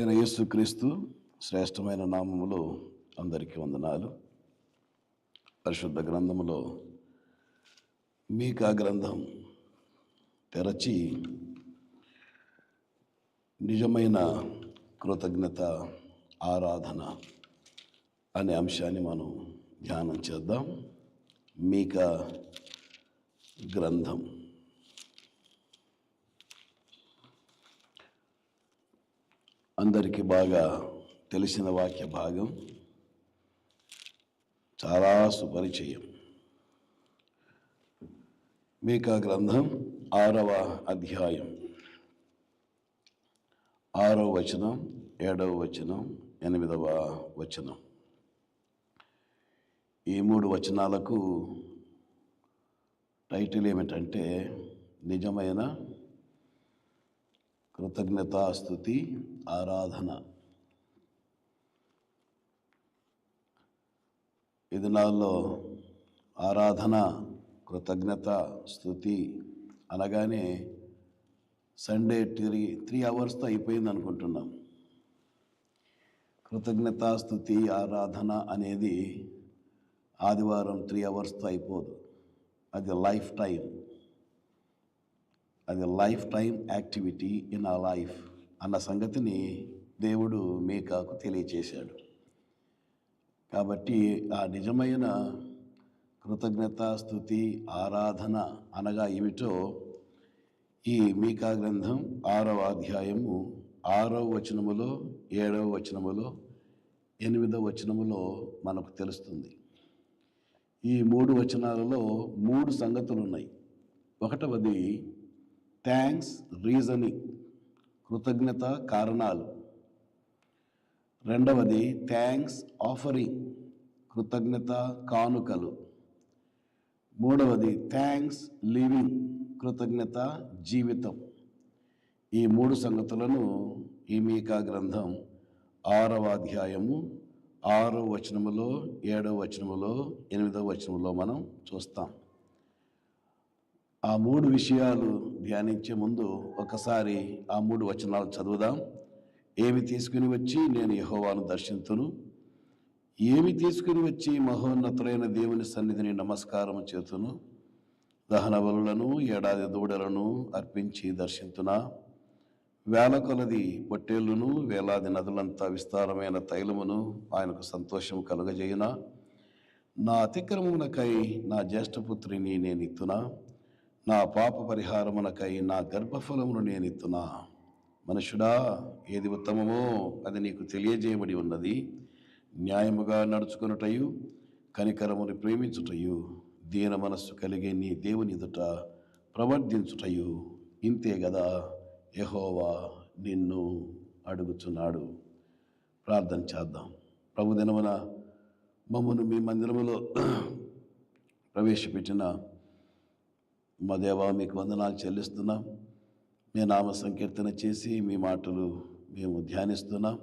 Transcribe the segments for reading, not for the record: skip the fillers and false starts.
యేసుక్రీస్తు శ్రేష్టమైన నామములో అందరికీ వందనాలు. పరిశుద్ధ గ్రంథములో మీకా గ్రంథం తెరచి నిజమైన కృతజ్ఞత ఆరాధన అనే అంశాన్ని మనం ధ్యానం చేద్దాం. మీకా గ్రంథం అందరికీ బాగా తెలిసిన వాక్య భాగం, చాలా సుపరిచయం. మీకా గ్రంథం 6వ అధ్యాయం 6వ వచనం, 7వ వచనం, 8వ వచనం. ఈ 3 వచనాలకు టైటిల్ ఏమిటంటే నిజమైన కృతజ్ఞతాస్తుతి ఆరాధన. ఈ దినాల్లో ఆరాధన, కృతజ్ఞత, స్తుతి అనగానే సండే 3 అవర్స్తో అయిపోయింది అనుకుంటున్నాం. కృతజ్ఞతాస్తుతి ఆరాధన అనేది ఆదివారం 3 అవర్స్తో అయిపోదు. అది లైఫ్ టైం. అది లైఫ్ టైం యాక్టివిటీ ఇన్ ఆ లైఫ్ అన్న సంగతిని దేవుడు మీకాకు తెలియచేశాడు. కాబట్టి ఆ నిజమైన కృతజ్ఞత, స్తుతి, ఆరాధన అనగా ఏమిటో ఈ మీకా గ్రంథం 6వ అధ్యాయము 6వ వచనములో, 7వ వచనములో, 8వ వచనములో మనకు తెలుస్తుంది. ఈ 3 వచనాలలో 3 సంగతులు ఉన్నాయి. ఒకటవది థ్యాంక్స్ రీజనింగ్, కృతజ్ఞత కారణాలు. రెండవది థ్యాంక్స్ ఆఫరింగ్, కృతజ్ఞత కానుకలు. మూడవది థ్యాంక్స్ లివింగ్, కృతజ్ఞత జీవితం. ఈ 3 సంగతులను ఈ మీకా గ్రంథం 6వ అధ్యాయము 6వ వచనములో, 7వ వచనములో, 8వ వచనములో మనం చూస్తాం. ఆ 3 విషయాలు ధ్యానించే ముందు ఒకసారి ఆ 3 వచనాలు చదువుదాం. ఏమి తీసుకుని వచ్చి నేను యెహోవాను దర్శింతును, ఏమి తీసుకుని వచ్చి మహోన్నతులైన దేవుని సన్నిధిని నమస్కారం చేతును, దహన బలులను, ఏడాది దూడలను అర్పించి దర్శింతునా, వేల కొలది పొట్టేళ్లును, వేలాది నదులంతా విస్తారమైన తైలమును ఆయనకు సంతోషము కలుగజేయునా, నా అతిక్రమమునకై నా జ్యేష్ఠపుత్రిని నేను ఇత్తునా, నా పాప పరిహారమునకై నా గర్భఫలమును నేను ఇత్తునా. మనుషుడా, ఏది ఉత్తమమో అది నీకు తెలియజేయబడి ఉన్నది. న్యాయముగా నడుచుకొనుటయు, కనికరమును ప్రేమించుటయు, దీన మనస్సు కలిగే నీ దేవుని ఎదుట ప్రవర్తించుటయు ఇంతే గదా యెహోవా నిన్ను అడుగుచున్నాడు. ప్రార్థన చేద్దాం. ప్రభు దినమున మమ్మను మీ మందిరములో ప్రవేశపెట్టిన మా దేవా, మీకు వందనాలు చెల్లిస్తున్నాం. మీ నామ సంకీర్తన చేసి మీ మాటలు మేము ధ్యానిస్తున్నాం.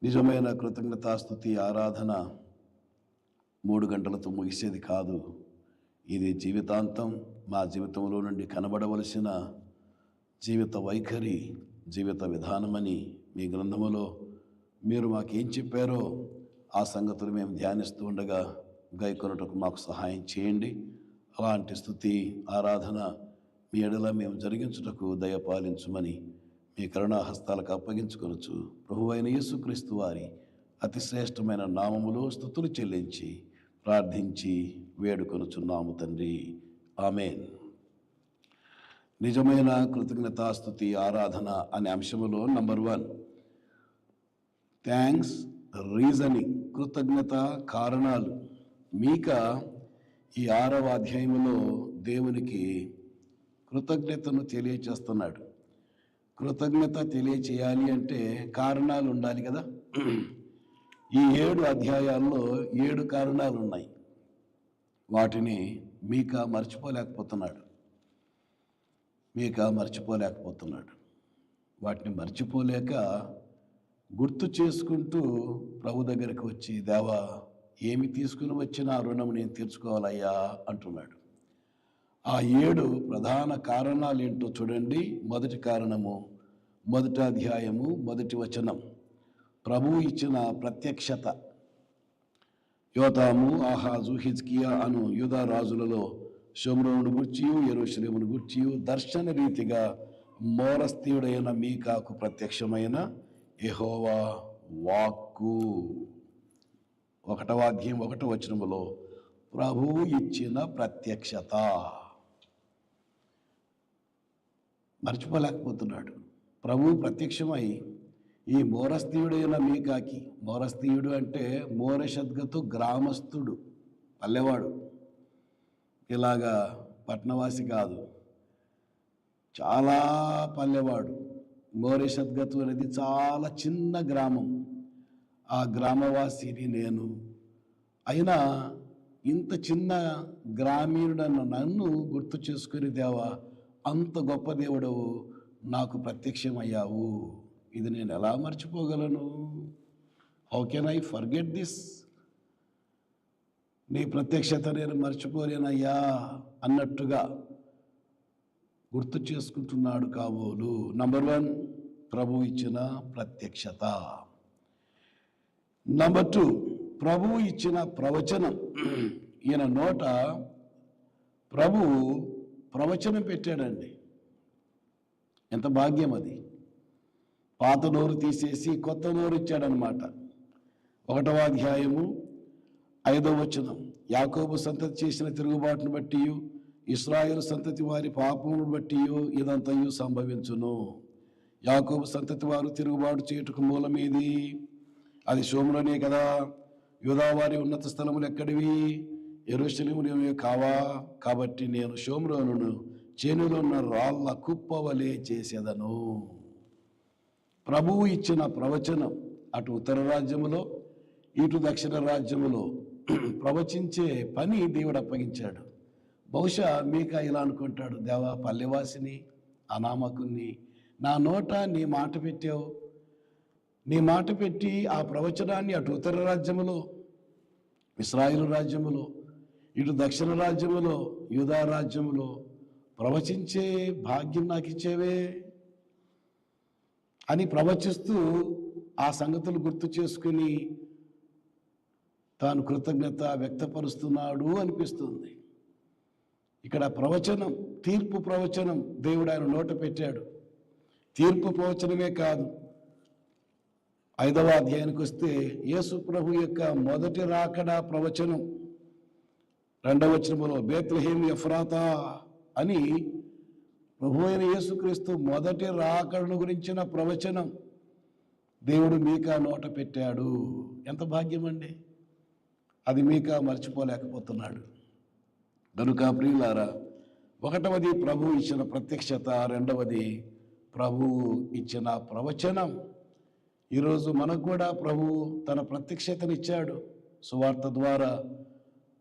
నిజమైన కృతజ్ఞతాస్తుతి ఆరాధన 3 గంటలతో ముగిసేది కాదు. ఇది జీవితాంతం మా జీవితంలో నుండి కనబడవలసిన జీవిత వైఖరి, జీవిత విధానమని మీ గ్రంథములో మీరు మాకేం చెప్పారో ఆ సంగతులు మేము ధ్యానిస్తూ ఉండగా గైకొనుటకు మాకు సహాయం చేయండి. అలాంటి స్తుతి ఆరాధన మీ ఎడల మేము జరిగించుటకు దయపాలించుమని మీ కరుణాహస్తాలకు అప్పగించుకొనొచ్చు ప్రభువైన యేసుక్రీస్తు వారి అతి శ్రేష్టమైన నామములో స్తుతులు చెల్లించి ప్రార్థించి వేడుకొనుచున్నాము తండ్రి. ఆమేన్. నిజమైన కృతజ్ఞతాస్తుతి ఆరాధన అనే అంశములో నంబర్ 1 థ్యాంక్స్ రీజనింగ్, కృతజ్ఞత కారణాలు. మీకా ఈ 6వ అధ్యాయములో దేవునికి కృతజ్ఞతను తెలియచేస్తున్నాడు. కృతజ్ఞత తెలియచేయాలి అంటే కారణాలు ఉండాలి కదా. ఈ 7 అధ్యాయాల్లో 7 కారణాలు ఉన్నాయి. వాటిని మీకా మర్చిపోలేకపోతున్నాడు. వాటిని మర్చిపోలేక గుర్తు చేసుకుంటూ ప్రభు దగ్గరికి వచ్చి, దేవా, ఏమి తీసుకుని వచ్చినా రుణం నేను తీర్చుకోవాలయ్యా అంటున్నాడు. ఆ 7 ప్రధాన కారణాలు ఏంటో చూడండి. మొదటి కారణము మొదటి అధ్యాయము 1వ వచనం. ప్రభువు ఇచ్చిన ప్రత్యక్షత. యోతాము, ఆహాజు, హిజ్కియా అను యూదా రాజులలో షోమ్రోను గూర్చియు యెరూషలేమును గూర్చియు దర్శన రీతిగా మోరస్తీయుడైన మీకాకు ప్రత్యక్షమైన యెహోవా వాక్కు. 1వ అధ్యాయం 1వ వచనములో ప్రభువు ఇచ్చిన ప్రత్యక్షత. మర్చిపోలేకపోతున్నాడు. ప్రభువు ప్రత్యక్షమై ఈ మోరస్తీయుడైన మీకాకి, మోరస్తీయుడు అంటే మోరెషద్గతు గ్రామస్థుడు, పల్లెవాడు, ఇలాగా పట్నవాసి కాదు, చాలా పల్లెవాడు. మోరెషద్గతు అనేది చాలా చిన్న గ్రామం. ఆ గ్రామవాసిని నేను. అయినా ఇంత చిన్న గ్రామీణుడన్న నన్ను గుర్తు చేసుకుని దేవా, అంత గొప్ప దేవుడవు నాకు ప్రత్యక్షమయ్యావు. ఇది నేను ఎలా మర్చిపోగలను? How can I forget this? నీ ప్రత్యక్షత నేను మర్చిపోలేనయ్యా అన్నట్టుగా గుర్తు చేసుకుంటున్నాడు కాబోలు. నంబర్ 1, ప్రభువు ఇచ్చిన ప్రత్యక్షత. నంబర్ 2, ప్రభువు ఇచ్చిన ప్రవచనం. ఈయన నోట ప్రభువు ప్రవచనం పెట్టాడండి. ఎంత భాగ్యం అది! పాత నోరు తీసేసి కొత్త నోరు ఇచ్చాడనమాట. 1వ అధ్యాయము 5వ వచనం. యాకోబు సంతతి చేసిన తిరుగుబాటును బట్టి ఇశ్రాయేలు సంతతి వారి పాపమును బట్టి ఇదంతయు సంభవించును. యాకోబు సంతతి వారు తిరుగుబాటు చేయుటకు మూలమేది? అది షోమ్రోనే కదా. యూదా వారి ఉన్నత స్థలములు ఎక్కడివి? యెరూషలేములు కావా? కాబట్టి నేను షోమ్రోనును చేనులో ఉన్న రాళ్ళ కుప్పవలే చేసేదను. ప్రభువు ఇచ్చిన ప్రవచనం అటు ఉత్తర రాజ్యములో ఇటు దక్షిణ రాజ్యములో ప్రవచించే పని దేవుడు అప్పగించాడు. బహుశా మీకా ఇలా అనుకుంటాడు, దేవా, పల్లెవాసిని, అనామకుని, నా నోట నీ మాట పెట్టావు. నీ మాట పెట్టి ఆ ప్రవచనాన్ని అటు ఉత్తర రాజ్యములో ఇశ్రాయేలు రాజ్యములో ఇటు దక్షిణ రాజ్యములో యూదా రాజ్యములో ప్రవచించే భాగ్యం నాకు ఇచ్చేవే అని ప్రవచిస్తూ ఆ సంగతులు గుర్తు చేసుకుని తాను కృతజ్ఞత వ్యక్తపరుస్తున్నాడు అనిపిస్తుంది. ఇక్కడ ప్రవచనం, తీర్పు ప్రవచనం దేవుడు ఆయన నోట పెట్టాడు. తీర్పు ప్రవచనమే కాదు, 5వ అధ్యాయానికి వస్తే యేసు ప్రభు యొక్క మొదటి రాకడ ప్రవచనం. 2వ వచనములో బేత్లెహేము ఎఫ్రాతా అని ప్రభు అయిన యేసుక్రీస్తు మొదటి రాకడను గురించిన ప్రవచనం దేవుడు మీకా నోట పెట్టాడు. ఎంత భాగ్యం అండి! అది మీకా మర్చిపోలేకపోతున్నాడు. కనుక ప్రియులారా, 1వది ప్రభువు ఇచ్చిన ప్రత్యక్షత, 2వది ప్రభువు ఇచ్చిన ప్రవచనం. ఈరోజు మనకు కూడా ప్రభువు తన ప్రత్యక్షతనిచ్చాడు. సువార్త ద్వారా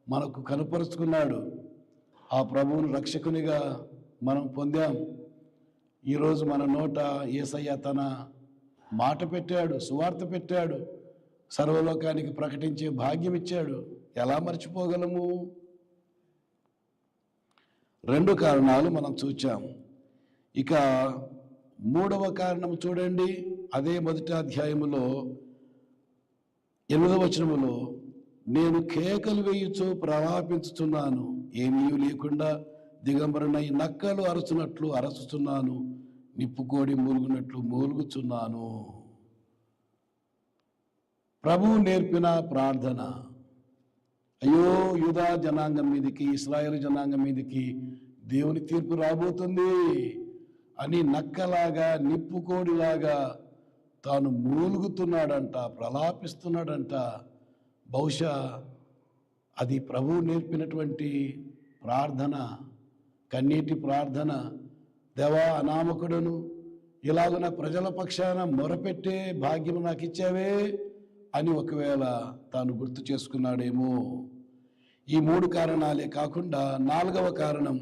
మనకు కనపరుచుకున్నాడు. ఆ ప్రభువును రక్షకునిగా మనం పొందాం. ఈరోజు మన నోట యేసయ్య తన మాట పెట్టాడు, సువార్త పెట్టాడు, సర్వలోకానికి ప్రకటించే భాగ్యం ఇచ్చాడు. ఎలా మర్చిపోగలము? 2 కారణాలు మనం చూచాం. ఇక 3వ కారణం చూడండి. అదే మొదటి అధ్యాయములో 8వ వచనములో, నేను కేకలు వేయుచు ప్రలాపించుచున్నాను, ఏమీ లేకుండా దిగంబరునై నక్కలు అరచునట్లు అరచుచున్నాను, నిప్పుకోడి మూలుగునట్లు మూలుగుచున్నాను. ప్రభువు నేర్పిన ప్రార్థన. అయ్యో, యూదా జనాంగం మీదకి, ఇశ్రాయేలు జనాంగం మీదకి దేవుని తీర్పు రాబోతుంది అని నక్కలాగా, నిప్పుకోడిలాగా తాను మూలుగుతున్నాడంట, ప్రలాపిస్తున్నాడంట. బహుశా అది ప్రభువు నేర్పినటువంటి ప్రార్థన, కన్నీటి ప్రార్థన. దేవా, అనామకుడను ఇలాగున ప్రజల పక్షాన మొరపెట్టే భాగ్యం నాకు ఇచ్చావే అని ఒకవేళ తాను గుర్తు చేసుకున్నాడేమో. ఈ 3 కారణాలే కాకుండా 4వ కారణం,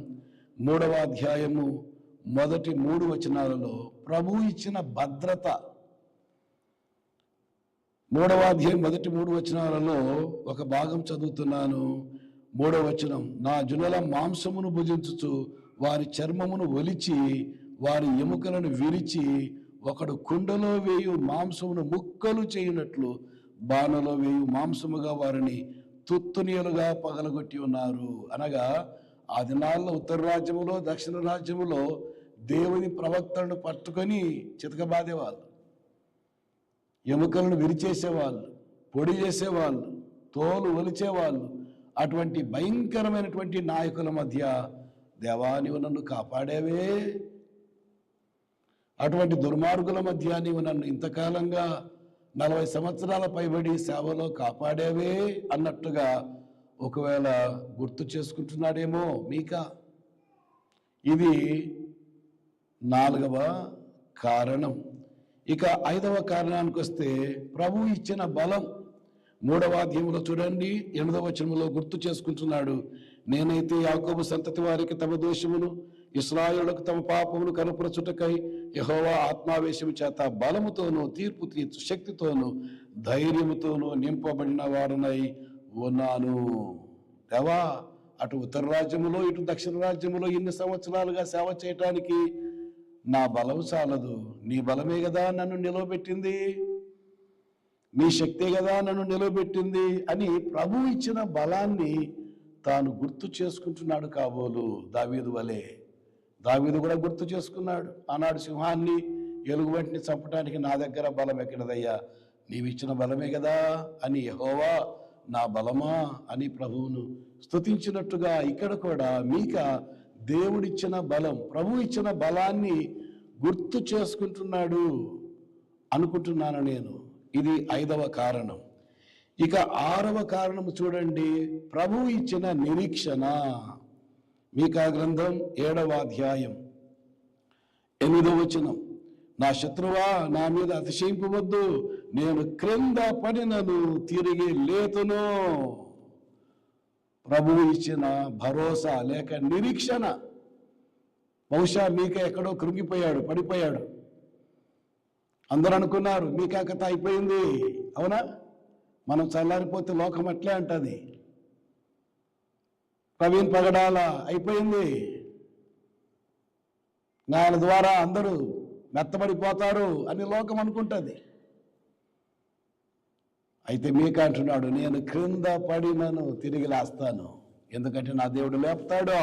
3వ అధ్యాయము మొదటి 3 వచనాలలో ప్రభువు ఇచ్చిన భద్రత. 3వ అధ్యాయం మొదటి 3 వచనాలలో ఒక భాగం చదువుతున్నాను. 3వ వచనం, నా జనుల మాంసమును భుజించుచు వారి చర్మమును ఒలిచి వారి ఎముకలను విరిచి ఒకడు కుండలో వేయు మాంసమును ముక్కలు చేయునట్లు బాణలో వేయు మాంసముగా వారిని తుత్తునియలుగా పగలగొట్టి ఉన్నారు. అనగా ఆ దినాల్లో ఉత్తర రాజ్యములో దక్షిణ రాజ్యములో దేవుని ప్రవక్తలను పట్టుకొని చితకబాదేవాళ్ళు, ఎముకలను విరిచేసేవాళ్ళు, పొడి చేసేవాళ్ళు, తోలు ఒలిచేవాళ్ళు. అటువంటి భయంకరమైనటువంటి నాయకుల మధ్య దేవా నీవు నన్ను కాపాడేవే, అటువంటి దుర్మార్గుల మధ్య నీవు నన్ను ఇంతకాలంగా 40 సంవత్సరాల పైబడి సేవలో కాపాడేవే అన్నట్టుగా ఒకవేళ గుర్తు చేసుకుంటున్నాడేమో మీకా. ఇది 4వ కారణం. ఇక 5వ కారణానికి వస్తే ప్రభు ఇచ్చిన బలం. 3వ అధ్యాయంలో చూడండి 8వ వచనంలో గుర్తు చేసుకుంటున్నాడు. నేనైతే యాకోబు సంతతి వారికి తమ దోషమును, ఇశ్రాయేలులకు తమ పాపమును కనపరచుటకై యెహోవా ఆత్మావేశము చేత బలముతోనూ తీర్పు తీర్చు శక్తితోనూ ధైర్యముతోనూ నింపబడిన వాడనై ఉన్నాను. దేవా, అటు ఉత్తర రాజ్యములో ఇటు దక్షిణ రాజ్యములో ఇన్ని సంవత్సరాలుగా సేవ చేయటానికి నా బలం చాలదు, నీ బలమే కదా నన్ను నిలవబెట్టింది, నీ శక్తే కదా నన్ను నిలవబెట్టింది అని ప్రభు ఇచ్చిన బలాన్ని తాను గుర్తు చేసుకుంటున్నాడు కాబోలు. దావీదు వలె దావీదు కూడా గుర్తు చేసుకున్నాడు. ఆనాడు సింహాన్ని ఎలుగుబంటిని చంపడానికి నా దగ్గర బలం ఎక్కడదయ్యా, నీవిచ్చిన బలమే కదా అని, యెహోవా నా బలమా అని ప్రభువును స్తుతించినట్టుగా ఇక్కడ కూడా మీకా దేవుడిచ్చిన బలం, ప్రభు ఇచ్చిన బలాన్ని గుర్తు చేసుకుంటున్నాడు అనుకుంటున్నాను నేను. ఇది 5వ కారణం. ఇక 6వ కారణం చూడండి, ప్రభు ఇచ్చిన నిరీక్షణ. మీకా గ్రంథం 7వ అధ్యాయం 8వ వచనం, నా శత్రువా నా మీద అతిశయింపవద్దు, నేను క్రింద పడినను తిరిగి లేతును. ప్రభువు ఇచ్చిన భరోసా లేక నిరీక్షణ. బహుశా మీకా ఎక్కడో కృంగిపోయాడు, పడిపోయాడు. అందరూ అనుకున్నారు మీకా కథ అయిపోయింది. అవునా? మనం చల్లారిపోతే లోకం అట్లే అంటది. ప్రవీణ్ పగడాల అయిపోయింది, ఆయన ద్వారా అందరూ మెత్తబడిపోతారు అని లోకం అనుకుంటుంది. అయితే మీకా అంటున్నాడు, నేను క్రింద పడినను తిరిగి లేస్తాను, ఎందుకంటే నా దేవుడు లేపుతాడు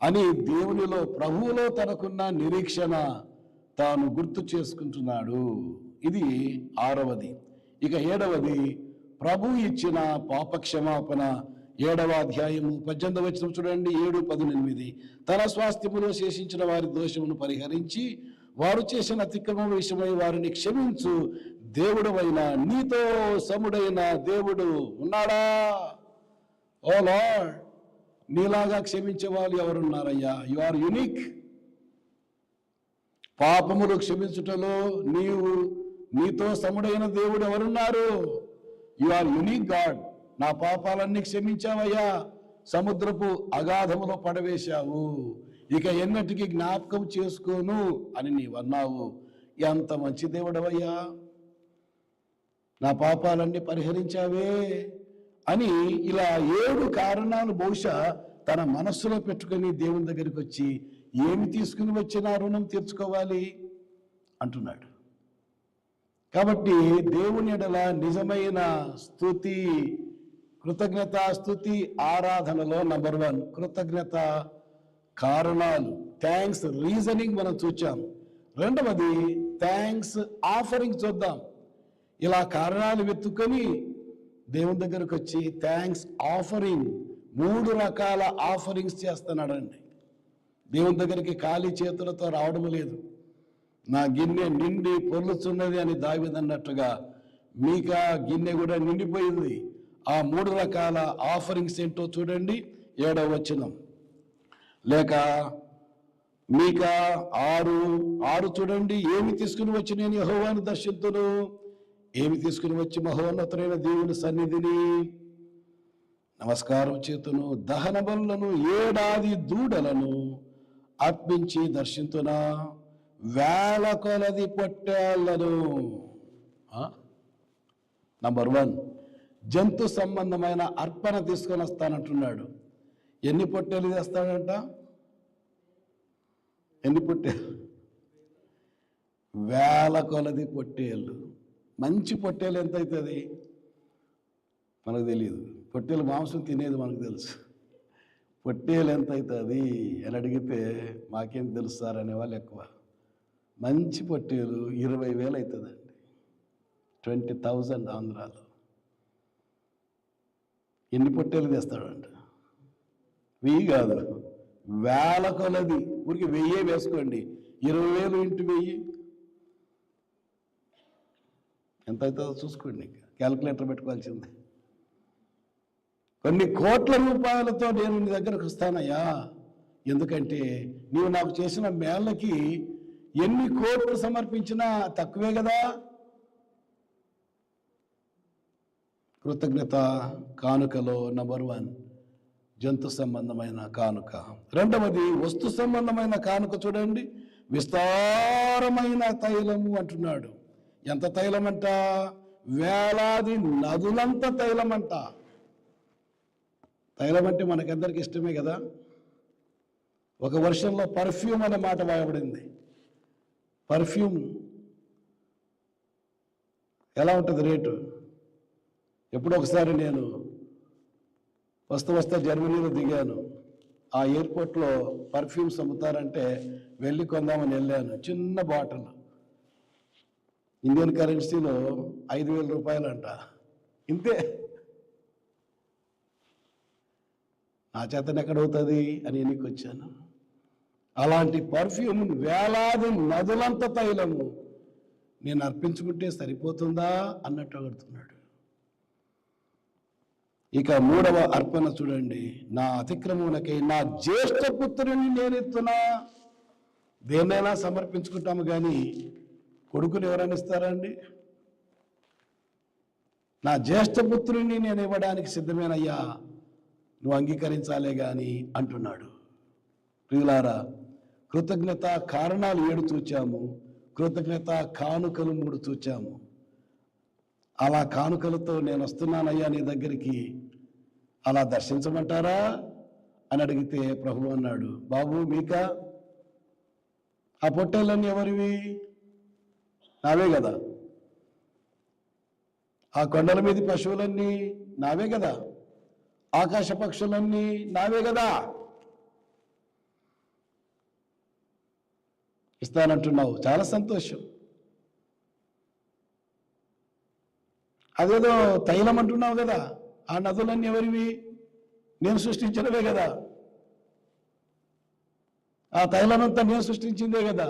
అని దేవునిలో ప్రభువులో తనకున్న నిరీక్షణ తాను గుర్తు చేసుకుంటున్నాడు. ఇది 6వది. ఇక 7వది, ప్రభు ఇచ్చిన పాపక్షమాపణ. 7వ అధ్యాయము 18వ వచనం చూడండి, 7-18. తన స్వాస్థ్యములో శేషించిన వారి దోషమును పరిహరించి వారు చేసిన అతిక్రమం విషయమై వారిని క్షమించు దేవుడవైన నీతో సముడైన దేవుడు ఉన్నాడా? ఓ లార్డ్, నీలాగా క్షమించే వాళ్ళు ఎవరున్నారయ్యా? You are unique. పాపములు క్షమించుటలో నీతో సముడైన దేవుడు ఎవరున్నారు? You are unique God. నా పాపాలన్నీ క్షమించావయ్యా, సముద్రపు అగాధములో పడవేశావు, ఇక ఎన్నటికీ జ్ఞాపకం చేసుకోను అని నీవన్నావు. ఎంత మంచి దేవుడవయ్యా, నా పాపాలన్నీ పరిహరించావే అని ఇలా 7 కారణాలు బహుశా తన మనస్సులో పెట్టుకొని దేవుని దగ్గరికి వచ్చి ఏమి తీసుకుని వచ్చినా రుణం తీర్చుకోవాలి అంటున్నాడు. కాబట్టి దేవుని ఎడల నిజమైన స్తుతి, కృతజ్ఞత స్తుతి ఆరాధనలో నంబర్ 1 కృతజ్ఞత కారణాలు, థ్యాంక్స్ రీజనింగ్ మనం చూచాం. 2వది థ్యాంక్స్ ఆఫరింగ్ చూద్దాం. ఇలా కారణాలు వెతుక్కొని దేవుని దగ్గరకు వచ్చి థ్యాంక్స్ ఆఫరింగ్, 3 రకాల ఆఫరింగ్స్ చేస్తున్నాడండి. దేవుని దగ్గరికి ఖాళీ చేతులతో రావడం లేదు. నా గిన్నె నిండి పొర్లుచున్నది అని దావీదు అన్నట్టుగా మీకా గిన్నె కూడా నిండిపోయింది. ఆ 3 రకాల ఆఫరింగ్స్ ఏంటో చూడండి 7వ వచనం. లేక మీకా 6 చూడండి, ఏమి తీసుకుని వచ్చి నేను యెహోవాను దర్శింతును, ఏమి తీసుకుని వచ్చి మహోన్నతుడైన దేవుని సన్నిధిని నమస్కారం చేతును, దహన బలులను 7 దూడలను అర్పించి దర్శింతునా, వేల కొలది పొట్టేళ్లను. నంబర్ 1 జంతు సంబంధమైన అర్పణ తీసుకొని వస్తానంటున్నాడు. ఎన్ని పొట్టేలు తెస్తాడంట? ఎన్ని పొట్టేలు? వేల కొలది పొట్టేళ్ళు. మంచి పొట్టేలు ఎంత అవుతుంది మనకు తెలియదు. పొట్టేలు మాంసం తినేది మనకు తెలుసు. పొట్టేలు ఎంత అవుతుంది అని అడిగితే మాకేం తెలుస్తారు అనేవాళ్ళు ఎక్కువ. మంచి పొట్టేలు 20,000 అవుతుందండి. 20,000 ఆంధ్రాలో. ఎన్ని పొట్టేలు తెస్తాడంట? 1000 కాదు, వేల కొలది. ఊరికి 1000 వేసుకోండి. 20,000 ఇంటూ 1000 ఎంత అవుతుందో చూసుకోండి. క్యాల్కులేటర్ పెట్టుకోవాల్సిందే. కొన్ని కోట్ల రూపాయలతో నేను నీ దగ్గరకు వస్తానయ్యా, ఎందుకంటే నీవు నాకు చేసిన మేళ్ళకి ఎన్ని కోట్లు సమర్పించినా తక్కువే కదా. కృతజ్ఞత కానుకలో నంబర్ 1 జంతు సంబంధమైన కానుక. రెండవది వస్తు సంబంధమైన కానుక. చూడండి, విస్తారమైన తైలము అంటున్నాడు. ఎంత తైలమంట? వేలాది నదులంత తైలమంట. తైలం అంటే మనకందరికి ఇష్టమే కదా. ఒక వర్షంలో పర్ఫ్యూమ్ అనే మాట వాయబడింది. పర్ఫ్యూమ్ ఎలా ఉంటుంది రేటు? ఎప్పుడో ఒకసారి నేను వస్తా జర్మనీలో దిగాను. ఆ ఎయిర్పోర్ట్లో పర్ఫ్యూమ్స్ అమ్ముతారంటే వెళ్ళి కొందామని వెళ్ళాను. చిన్న బాటిల్, ఇండియన్ కరెన్సీలో 5,000 రూపాయలంట. ఇంతే. నా చేతన ఎక్కడవుతుంది అని ఎన్నికి వచ్చాను. అలాంటి పర్ఫ్యూమ్, వేలాది నదులంత తైలము నేను అర్పించుకుంటే సరిపోతుందా అన్నట్టు అడుగుతున్నాడు. ఇక 3వ అర్పణ చూడండి, నా అతిక్రమణకై నా జ్యేష్ఠ పుత్రుని నేను ఎత్తునా. దేన్నైనా సమర్పించుకుంటాము కానీ కొడుకుని ఎవరైనా ఇస్తారా అండి? నా జ్యేష్ఠ పుత్రుని నేను ఇవ్వడానికి సిద్ధమేనయ్యా, నువ్వు అంగీకరించాలే కానీ అంటున్నాడు. ప్రియులారా, కృతజ్ఞత కారణాలు 7 చూచాము, కృతజ్ఞత కానుకలు 3 చూచాము. అలా కానుకలతో నేను వస్తున్నానయ్యా నీ దగ్గరికి, అలా దర్శించమంటారా అని అడిగితే ప్రభువు అన్నాడు, బాబు మీకా ఆ పొట్టేళ్ళన్నీ ఎవరివి? నావే కదా. ఆ కొండల మీద పశువులన్నీ నావే కదా. ఆకాశ పక్షులన్నీ నావే కదా. ఇస్తానంటున్నావు, చాలా సంతోషం. అదేదో తైలం అంటున్నావు కదా, ఆ నదులన్నీ ఎవరివి? నేను సృష్టించినవే కదా. ఆ తైలమంతా నేను సృష్టించిందే కదా.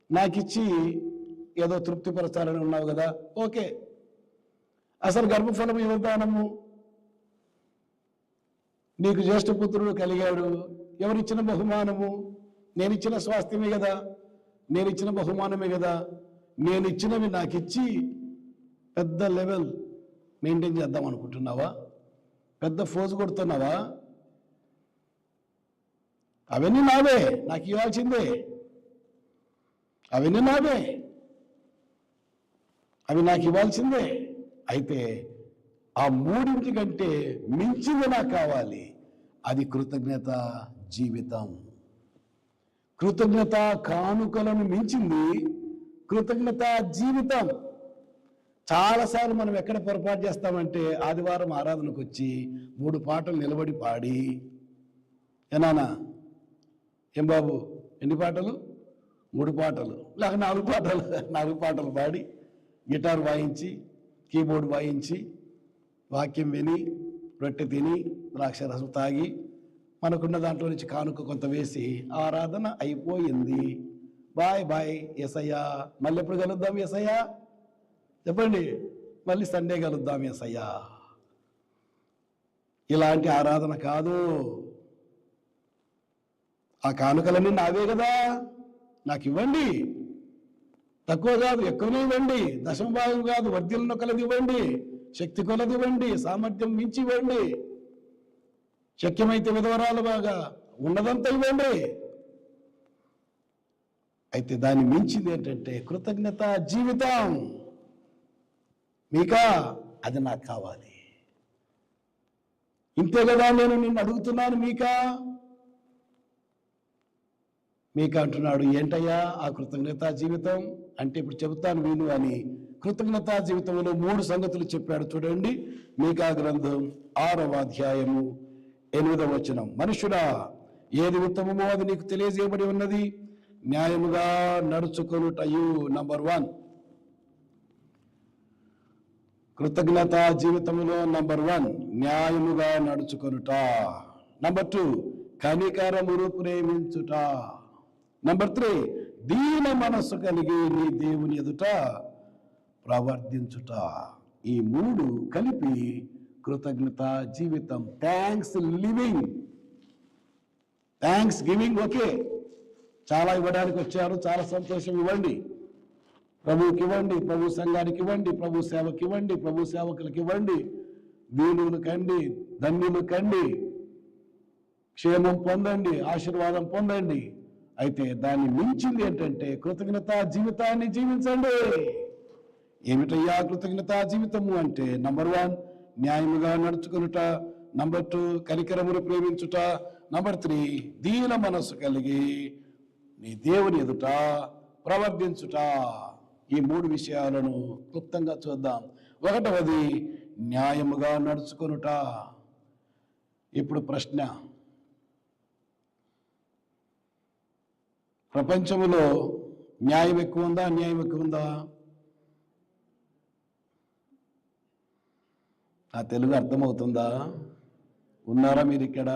నాకిచ్చి ఏదో తృప్తిపరచాలని ఉన్నావు కదా. ఓకే, అసలు గర్భఫలం ఎవరిదానము? నీకు జ్యేష్ఠపుత్రుడు కలిగాడు, ఎవరిచ్చిన బహుమానము? నేనిచ్చిన స్వాస్థ్యమే కదా, నేనిచ్చిన బహుమానమే కదా. నేనిచ్చినవి నాకిచ్చి పెద్ద లెవెల్ మెయింటైన్ చేద్దాం అనుకుంటున్నావా? పెద్ద ఫోజు కొడుతున్నావా? అవన్నీ నావే, నాకు ఇవ్వాల్సిందే. అవన్నీ నావే, అవి నాకు ఇవ్వాల్సిందే. అయితే ఆ 3 కంటే మించింది నాకు కావాలి. అది కృతజ్ఞత జీవితం. కృతజ్ఞత కానుకలను మించింది కృతజ్ఞత జీవితం. చాలాసార్లు మనం ఎక్కడ పొరపాటు చేస్తామంటే, ఆదివారం ఆరాధనకు వచ్చి 3 పాటలు నిలబడి పాడి, ఏనానా ఏం బాబు ఎన్ని పాటలు? 3 పాటలు, లేక 4 పాటలు, 4 పాటలు పాడి, గిటార్ వాయించి, కీబోర్డ్ వాయించి, వాక్యం విని, రొట్టె తిని, ద్రాక్షరసం తాగి, మనకున్న దాంట్లో నుంచి కానుక కొంత వేసి ఆరాధన అయిపోయింది. బాయ్ బాయ్ యేసయ్యా, మళ్ళీ ఎప్పుడు కలుద్దాం యేసయ్యా? చెప్పండి, మళ్ళీ సండే కలుద్దాం యేసయ్యా. ఇలాంటి ఆరాధన కాదు. ఆ కానుకలన్నీ నావే కదా, నాకు ఇవ్వండి. తక్కువ కాదు, ఎక్కువనే ఇవ్వండి. 10వ భాగం కాదు, వర్ధిల్లను కొలది ఇవ్వండి, శక్తి కొలది ఇవ్వండి, సామర్థ్యం మించి ఇవ్వండి. శక్యమైతే విధవరాలు బాగా ఉన్నదంతా ఇవ్వండి. అయితే దాన్ని మించింది ఏంటంటే కృతజ్ఞత జీవితం. మీకా అది నాకు కావాలి. ఇంతే కదా నేను నిన్ను అడుగుతున్నాను. మీకా మీకు అంటున్నాడు, ఏంటయ్యా ఆ కృతజ్ఞతా జీవితం అంటే? ఇప్పుడు చెబుతాను విను అని కృతజ్ఞతా జీవితంలో 3 సంగతులు చెప్పాడు. చూడండి, మీకా గ్రంథం 6వ అధ్యాయము 8వ వచనం. మనుషుడా, ఏది ఉత్తమమో అది నీకు తెలియజేయబడి ఉన్నది, న్యాయముగా నడుచుకొనుటయు. నంబర్ 1 కృతజ్ఞతా జీవితంలో నంబర్ 1 న్యాయముగా నడుచుకొనుట. నంబర్ 2 కనికరమును ప్రేమించుట. నంబర్ 3 దీన మనస్సు కలిగి నీ దేవుని ఎదుట ప్రవర్తించుట. ఈ 3 కలిపి కృతజ్ఞత జీవితం. Thanks living, thanks giving. Okay, చాలా ఇవ్వడానికి వచ్చారు, చాలా సంతోషం. ఇవ్వండి, ప్రభువుకి ఇవ్వండి, ప్రభు సంఘానికి ఇవ్వండి, ప్రభు సేవకి ఇవ్వండి, ప్రభు సేవకులకి ఇవ్వండి. దీనులు కండి, ధన్యులు కండి, క్షేమం పొందండి, ఆశీర్వాదం పొందండి. అయితే దాన్ని మించింది ఏంటంటే కృతజ్ఞతా జీవితాన్ని జీవించండి. ఏమిటయ్యా కృతజ్ఞతా జీవితము అంటే? నంబర్ 1 న్యాయముగా నడుచుకునుట. నంబర్ 2 కనికరమును ప్రేమించుట. నంబర్ 3 దీన మనస్సు కలిగి నీ దేవుని ఎదుట ప్రవర్తించుట. ఈ 3 విషయాలను క్లుప్తంగా చూద్దాం. 1వది న్యాయముగా నడుచుకొనుట. ఇప్పుడు ప్రశ్న, ప్రపంచంలో న్యాయం ఎక్కువ ఉందా, అన్యాయం ఎక్కువ ఉందా? ఆ తెలుగు అర్థమవుతుందా? ఉన్నారా మీరు ఇక్కడ?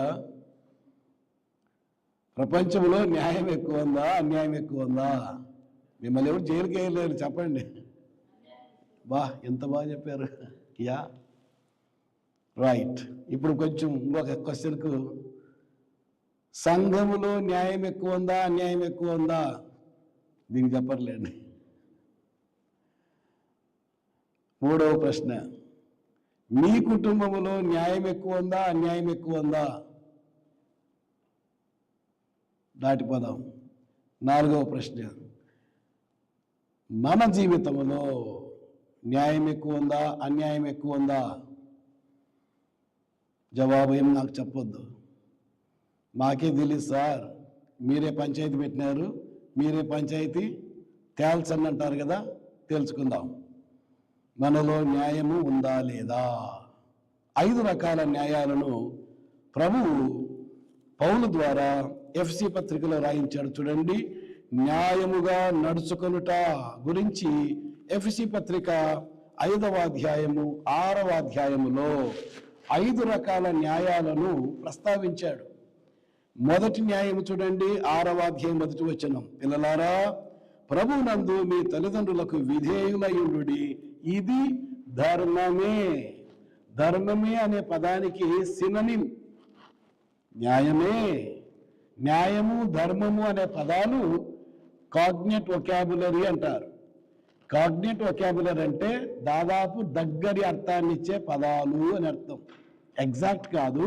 ప్రపంచంలో న్యాయం ఎక్కువ ఉందా, అన్యాయం ఎక్కువ ఉందా? మిమ్మల్ని ఎవరు జైలుకి వేయలేరు, చెప్పండి. ఎంత బాగా చెప్పారు. Yeah right. ఇప్పుడు కొంచెం ఇంకొక క్వశ్చన్కు, సంఘములో న్యాయం ఎక్కువ ఉందా, అన్యాయం ఎక్కువ ఉందా? దీనికి చెప్పర్లేండి. 3వ ప్రశ్న, మీ కుటుంబంలో న్యాయం ఎక్కువ ఉందా, అన్యాయం ఎక్కువ ఉందా? దాటిపోదాం. 4వ ప్రశ్న, మన జీవితంలో న్యాయం ఎక్కువ ఉందా, అన్యాయం ఎక్కువ ఉందా? జవాబు ఏం నాకు చెప్పొద్దు, మాకే తెలియదు సార్, మీరే పంచాయతీ పెట్టినారు, మీరే పంచాయతీ తేల్చండి అంటారు కదా, తెలుసుకుందాం. మనలో న్యాయము ఉందా లేదా? 5 రకాల న్యాయాలను ప్రభువు పౌలు ద్వారా ఎఫ్ఎస్సీ పత్రికలో రాయించాడు. చూడండి, న్యాయముగా నడుచుకొనుట గురించి ఎఫ్ఎస్సీ పత్రిక 5వ అధ్యాయము 6వ అధ్యాయములో 5 రకాల న్యాయాలను ప్రస్తావించాడు. మొదటి న్యాయం చూడండి, 6వ అధ్యాయం 1వ వచనం. పిల్లలారా, ప్రభువునందు మీ తల్లిదండ్రులకు విధేయులయుండుడి, ఇది ధర్మమే. ధర్మమే అనే పదానికి సినోనిమ్ న్యాయమే. న్యాయము, ధర్మము అనే పదాలు కాగ్నిట్ వొకాబులరీ అంటారు. కాగ్నిట్ వొకాబులరీ అంటే దాదాపు దగ్గరి అర్థాన్ని ఇచ్చే పదాలు అని అర్థం. ఎగ్జాక్ట్ కాదు,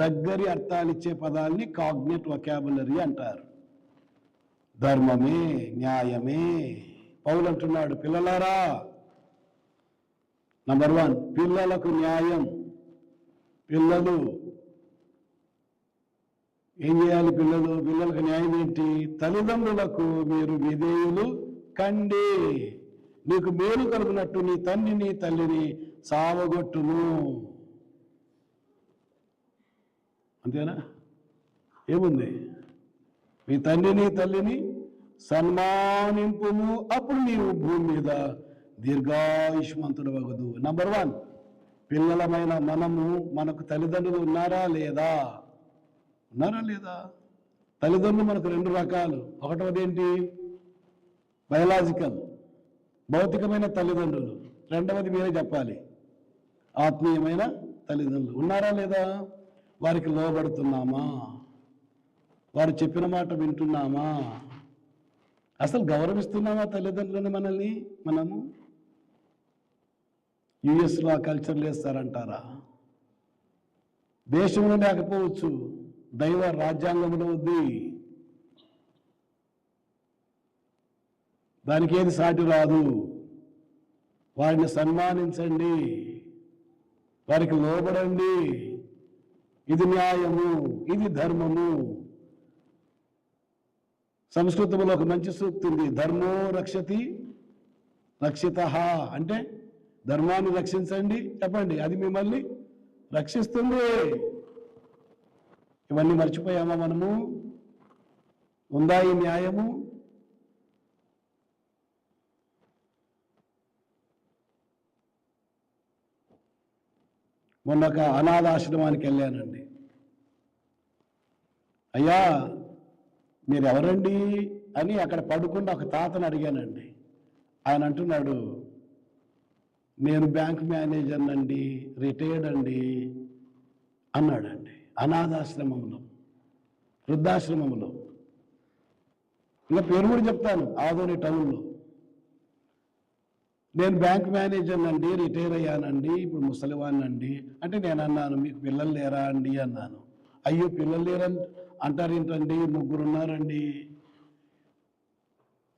దగ్గరి అర్థాలు ఇచ్చే పదాలని కాగ్నిట్ వొకాబులరీ అంటారు. ధర్మమే, న్యాయమే. పౌలు అంటున్నాడు, పిల్లలారా, నంబర్ 1 పిల్లలకు న్యాయం. పిల్లలు ఏం చేయాలి? పిల్లలకు న్యాయం ఏంటి? తల్లిదండ్రులకు మీరు విధేయులు కండి, నీకు మేలు కలుగునట్టు నీ తండ్రిని తల్లిని సావగొట్టును. అంతేనా? ఏముంది? మీ తండ్రిని తల్లిని సన్మానింపుము, అప్పుడు నీవు భూమి మీద దీర్ఘాయుష్మంతుడు వగదు. నంబర్ 1 పిల్లలమైన మనకు తల్లిదండ్రులు ఉన్నారా లేదా? ఉన్నారా లేదా? తల్లిదండ్రులు మనకు 2 రకాలు. ఒకటవది ఏంటి? బయలాజికల్, భౌతికమైన తల్లిదండ్రులు. రెండవది మీరే చెప్పాలి, ఆత్మీయమైన తల్లిదండ్రులు. ఉన్నారా లేదా? వారికి లోబడుతున్నామా? వారు చెప్పిన మాట వింటున్నామా? అసలు గౌరవిస్తున్నామా తల్లిదండ్రులని? మనము యుఎస్లో ఆ కల్చర్ లేస్తారంటారా? దేశంలో లేకపోవచ్చు, దైవ రాజ్యాంగంలో ఉంది. దానికి ఏది సాటి రాదు. వారిని సన్మానించండి, వారికి లోబడండి. ఇది న్యాయము, ఇది ధర్మము. సంస్కృతంలో ఒక మంచి సూక్తి ఉంది, ధర్మో రక్షతి రక్షితః అంటే ధర్మాన్ని రక్షించండి, చెప్పండి, అది మిమ్మల్ని రక్షిస్తుంది. ఇవన్నీ మర్చిపోయామా మనము? ఉందా ఈ న్యాయము? మొన్న ఒక అనాథాశ్రమానికి వెళ్ళానండి. అయ్యా మీరు ఎవరండి అని అక్కడ పడుకున్న ఒక తాతను అడిగానండి. ఆయన అంటున్నాడు, నేను బ్యాంక్ మేనేజర్ అండి, రిటైర్డ్ అండి అన్నాడండి. అనాథాశ్రమంలో, వృద్ధాశ్రమంలో, ఇంకా పేరు కూడా చెప్తాను, ఆదోని టౌన్లో. నేను బ్యాంక్ మేనేజర్ అండి, రిటైర్ అయ్యానండి, ఇప్పుడు ముసలివాణ్ణండి అంటే నేను అన్నాను, మీకు పిల్లలు లేరా అండి అన్నాను. అయ్యో పిల్లలు లేరని అంటారేంటండి, 3 ఉన్నారండి.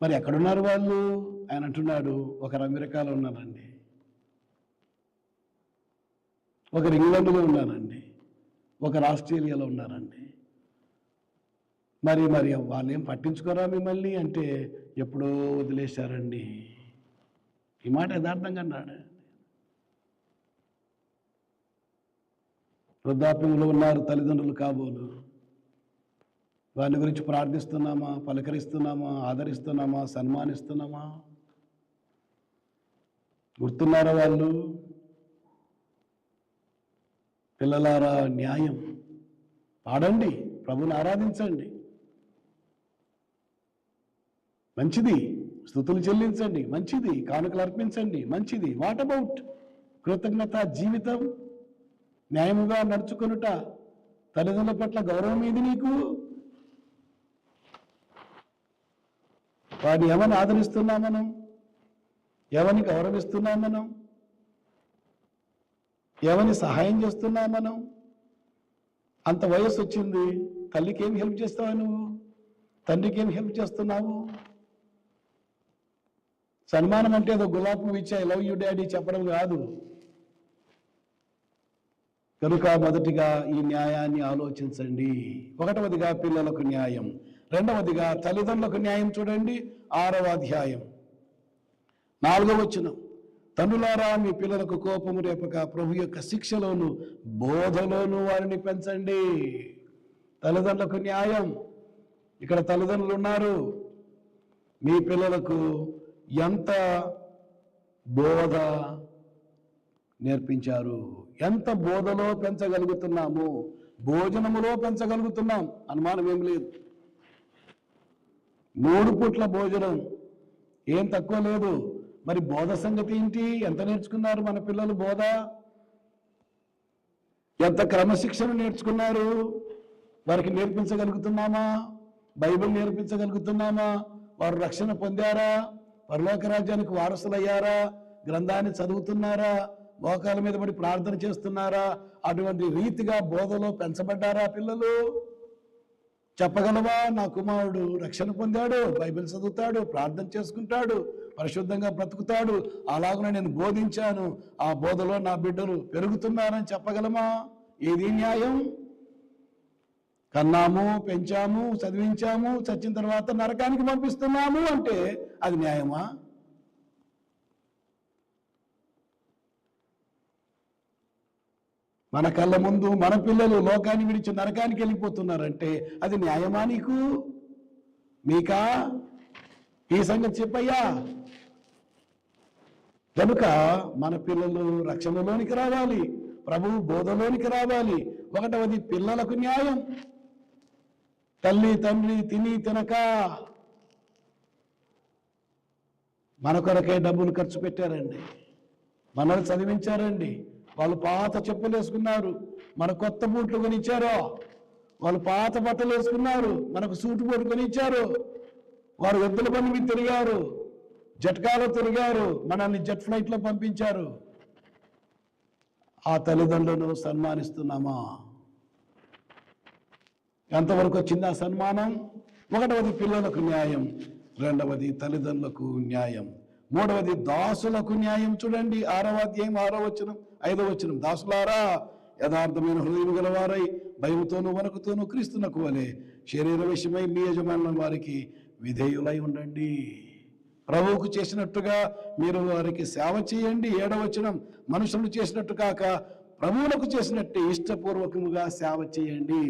మరి ఎక్కడున్నారు వాళ్ళు? ఆయన అంటున్నాడు, ఒకరు అమెరికాలో ఉన్నారండి, ఒకరు ఇంగ్లాండ్లో ఉన్నారండి, ఒకరు ఆస్ట్రేలియాలో ఉన్నారండి. మరి వాళ్ళు ఏం పట్టించుకోరా మిమ్మల్ని అంటే ఎప్పుడో వదిలేశారండి. ఈ మాట యథార్థంగా అన్నాడు. వృద్ధాప్యంలో ఉన్నారు తల్లిదండ్రులు కాబోలు. వారి గురించి ప్రార్థిస్తున్నామా, పలకరిస్తున్నామా, ఆదరిస్తున్నామా, సన్మానిస్తున్నామా? గుర్తున్నారా వాళ్ళు? పిల్లలారా, న్యాయం పాడండి, ప్రభుని ఆరాధించండి, మంచిది. స్తుతులు చెల్లించండి, మంచిది. కానుకలు అర్పించండి, మంచిది. వాట్ అబౌట్ కృతజ్ఞత జీవితం, న్యాయముగా నడుచుకొనుట, తల్లిదండ్రుల పట్ల గౌరవం ఏది నీకు? వాడిని ఎవరిని ఆదరిస్తున్నాం మనం? ఎవరిని గౌరవిస్తున్నాం మనం? ఎవరిని సహాయం చేస్తున్నాం మనం? అంత వయసు వచ్చింది, తల్లికి ఏం హెల్ప్ చేస్తావు నువ్వు? తండ్రికి ఏం హెల్ప్ చేస్తున్నావు? సన్మానం అంటే ఏదో గులాబ్ పువ్వు ఇచ్చి ఐ లవ్ యూ డాడీ చెప్పడం కాదు. కనుక మొదటిగా ఈ న్యాయాన్ని ఆలోచించండి. 1వదిగా పిల్లలకు న్యాయం, 2వదిగా తల్లిదండ్రులకు న్యాయం. చూడండి 6వ అధ్యాయం 4వ వచనం, తండ్రులారా మీ పిల్లలకు కోపము రేపక ప్రభు యొక్క శిక్షలోను బోధలోను వారిని పెంచండి. తల్లిదండ్రులకు న్యాయం. ఇక్కడ తల్లిదండ్రులు ఉన్నారు, మీ పిల్లలకు ఎంత బోధ నేర్పించారు, ఎంత బోధలో పెంచగలుగుతున్నాము, భోజనములో పెంచగలుగుతున్నాం, అనుమానం ఏం లేదు. 3 పూట్ల భోజనం ఏం తక్కువ లేదు. మరి బోధ సంగతి ఏంటి? ఎంత నేర్చుకున్నారు మన పిల్లలు బోధ? ఎంత క్రమశిక్షణ నేర్చుకున్నారు? వారికి నేర్పించగలుగుతున్నామా? బైబిల్ నేర్పించగలుగుతున్నామా? వారు రక్షణ పొందారా? పరలోక రాజ్యానికి వారసులయ్యారా? గ్రంథాన్ని చదువుతున్నారా? మోకాల మీద పడి ప్రార్థన చేస్తున్నారా? అటువంటి రీతిగా బోధలో పెంచబడ్డారా పిల్లలు? చెప్పగలవా, నా కుమారుడు రక్షణ పొందాడు, బైబిల్ చదువుతాడు, ప్రార్థన చేసుకుంటాడు, పరిశుద్ధంగా బ్రతుకుతాడు, అలాగనే నేను బోధించాను, ఆ బోధలో నా బిడ్డలు పెరుగుతున్నారని చెప్పగలమా? ఏది న్యాయం? కన్నాము, పెంచాము, చదివించాము, చచ్చిన తర్వాత నరకానికి పంపిస్తున్నాము అంటే అది న్యాయమా? మన కళ్ళ ముందు మన పిల్లలు లోకాన్ని విడిచి నరకానికి వెళ్ళిపోతున్నారంటే అది న్యాయమా నీకు? మీకా? ఈ సంగతి చెప్పయ్యా. కనుక మన పిల్లలు రక్షణలోనికి రావాలి, ప్రభువు బోధలోనికి రావాలి. 1వది పిల్లలకు న్యాయం. తల్లి తండ్రి తిని తినక మన కొరకే డబ్బులు ఖర్చు పెట్టారండి, మనల్ని చదివించారండి. వాళ్ళు పాత చెప్పులు వేసుకున్నారు, మన కొత్త బూట్లు కొనిచ్చారు. వాళ్ళు పాత బట్టలు వేసుకున్నారు, మనకు సూటు బూట్లు కొనిచ్చారు. వారు ఎద్దుల బండి మీద తిరిగారు, జట్కాలో తిరిగారు, మనల్ని జెట్ ఫ్లైట్లో పంపించారు. ఆ తల్లిదండ్రులను సన్మానిస్తున్నామా? ఎంతవరకు వచ్చింది ఆ సన్మానం? 1వది పిల్లలకు న్యాయం, 2వది తల్లిదండ్రులకు న్యాయం, 3వది దాసులకు న్యాయం. చూడండి 6వ అధ్యాయం 6వ వచనం 5వ వచనం, దాసులారా యథార్థమైన హృదయం గలవారై భయముతోనూ వణకుతోనూ క్రీస్తునకు వలె శరీర విషయమై మీ యజమానుల వారికి విధేయులై ఉండండి. ప్రభువుకు చేసినట్టుగా మీరు వారికి సేవ చేయండి. 7వ వచనం, మనుషులు చేసినట్టు కాక ప్రభువులకు చేసినట్టు ఇష్టపూర్వకముగా సేవ చేయండి.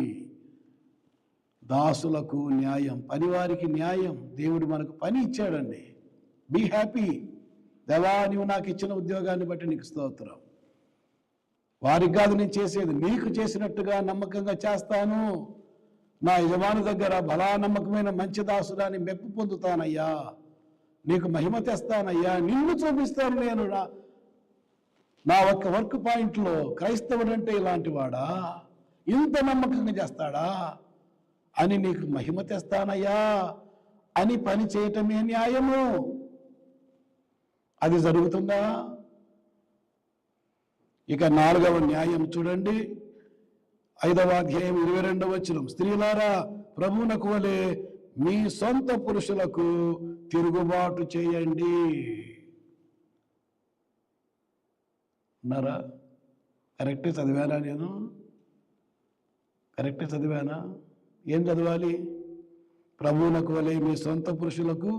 దాసులకు న్యాయం, పనివారికి న్యాయం. దేవుడు మనకు పని ఇచ్చాడండి. Be happy. దేవా, నీవు నాకు ఇచ్చిన ఉద్యోగాన్ని బట్టి నీకు స్తోత్రం. వారికి కాదు నేను చేసేది, నీకు చేసినట్టుగా నమ్మకంగా చేస్తాను. నా యజమాని దగ్గర బలా నమ్మకమైన మంచి దాసుడాన్ని మెప్పు పొందుతానయ్యా, నీకు మహిమ తెస్తానయ్యా, నిన్ను చూపిస్తాను. నేను నా ఒక్క వర్క్ పాయింట్లో క్రైస్తవుడు అంటే ఇలాంటి వాడా, ఇంత నమ్మకంగా చేస్తాడా అని నీకు మహిమ తెస్తానయ్యా అని పని చేయటమే న్యాయము. అది జరుగుతుందా? ఇక 4వ న్యాయం చూడండి, 5వ అధ్యాయం 22వ వచనం, స్త్రీలారా ప్రభువునకు వలె మీ సొంత పురుషులకు తిరుగుబాటు చేయండి. ఉన్నారా? కరెక్టే చదివానా? నేను కరెక్టే చదివానా? ఏం చదవాలి? ప్రభువునకు వలె మీ సొంత పురుషులకు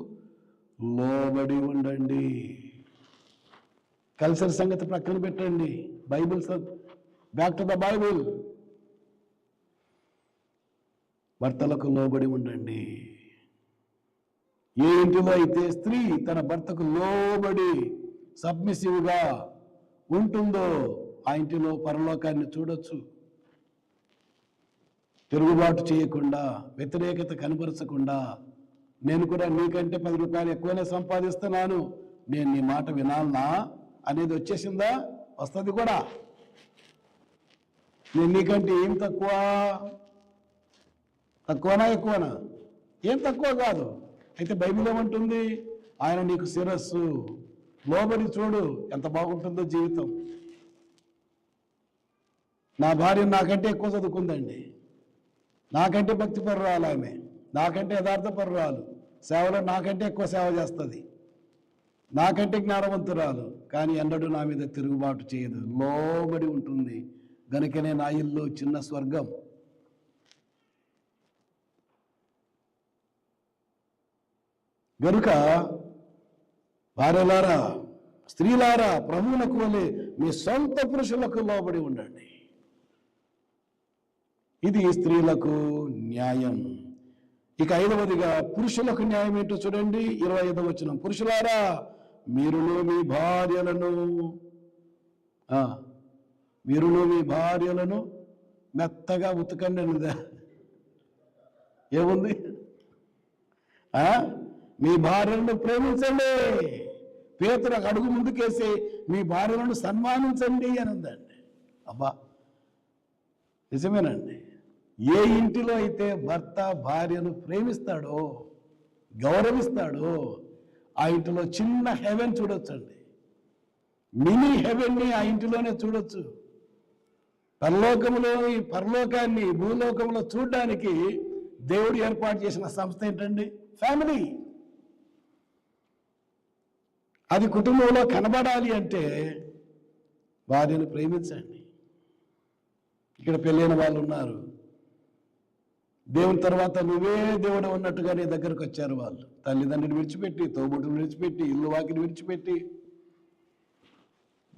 లోబడి ఉండండి. కల్చర్ సంగతి ప్రక్కన పెట్టండి. Bible, back to the Bible. భర్తలకు లోబడి ఉండండి. ఏ ఇంటిలో అయితే స్త్రీ తన భర్తకు లోబడి సబ్మిసివ్గా ఉంటుందో ఆ ఇంటిలో పరలోకాన్ని చూడొచ్చు. తిరుగుబాటు చేయకుండా, వ్యతిరేకత కనబరచకుండా, నేను కూడా నీకంటే 10 రూపాయలు ఎక్కువనే సంపాదిస్తున్నాను, నేను నీ మాట వినాలనా అనేది వచ్చేసిందా? వస్తుంది కూడా. నేను నీకంటే ఏం తక్కువనా ఎక్కువనా? ఏం తక్కువ కాదు. అయితే బైబిల్ ఏమంటుంది? ఆయన నీకు శిరస్సు. లోబడి చూడు ఎంత బాగుంటుందో జీవితం. నా భార్య నాకంటే ఎక్కువ చదువుకుందండి, నాకంటే భక్తి పరురాలు ఆమె, నాకంటే యథార్థ పరురాలు, సేవలో నాకంటే ఎక్కువ సేవ చేస్తుంది, నాకంటే జ్ఞానవంతురాలు, కానీ ఎన్నడూ నా మీద తిరుగుబాటు చేయదు, లోబడి ఉంటుంది. గనుకనే నా ఇల్లు చిన్న స్వర్గం. గనుక భార్యలారా, స్త్రీలారా ప్రభువునకు వలె మీ సొంత పురుషులకు లోబడి ఉండండి. ఇది స్త్రీలకు న్యాయం. ఇక 5వదిగా పురుషులకు న్యాయం ఏంటో చూడండి, 25వ వచనం, పురుషులారా మీరును మీ భార్యలను మెత్తగా ఉతకండి అన్నదా? ఏముంది? మీ భార్యలను ప్రేమించండి. పేతురు అడుగు ముందుకేసి మీ భార్యలను సన్మానించండి అని ఉందండి. అబ్బా, నిజమేనండి. ఏ ఇంటిలో అయితే భర్త భార్యను ప్రేమిస్తాడో, గౌరవిస్తాడో, ఆ ఇంటిలో చిన్న హెవెన్ చూడొచ్చండి. మినీ హెవెన్ని ఆ ఇంటిలోనే చూడొచ్చు. పరలోకంలో ఈ పరలోకాన్ని భూలోకంలో చూడడానికి దేవుడు ఏర్పాటు చేసిన సంస్థ ఏంటండి? ఫ్యామిలీ. అది కుటుంబంలో కనబడాలి అంటే భార్యను ప్రేమించండి. ఇక్కడ పెళ్ళైన వాళ్ళు ఉన్నారు, దేవుని తర్వాత నువ్వే దేవుడు ఉన్నట్టుగా నీ దగ్గరకు వచ్చారు. వాళ్ళు తల్లిదండ్రులు విడిచిపెట్టి, తోబుట్టును విడిచిపెట్టి, ఇల్లు వాకిని విడిచిపెట్టి,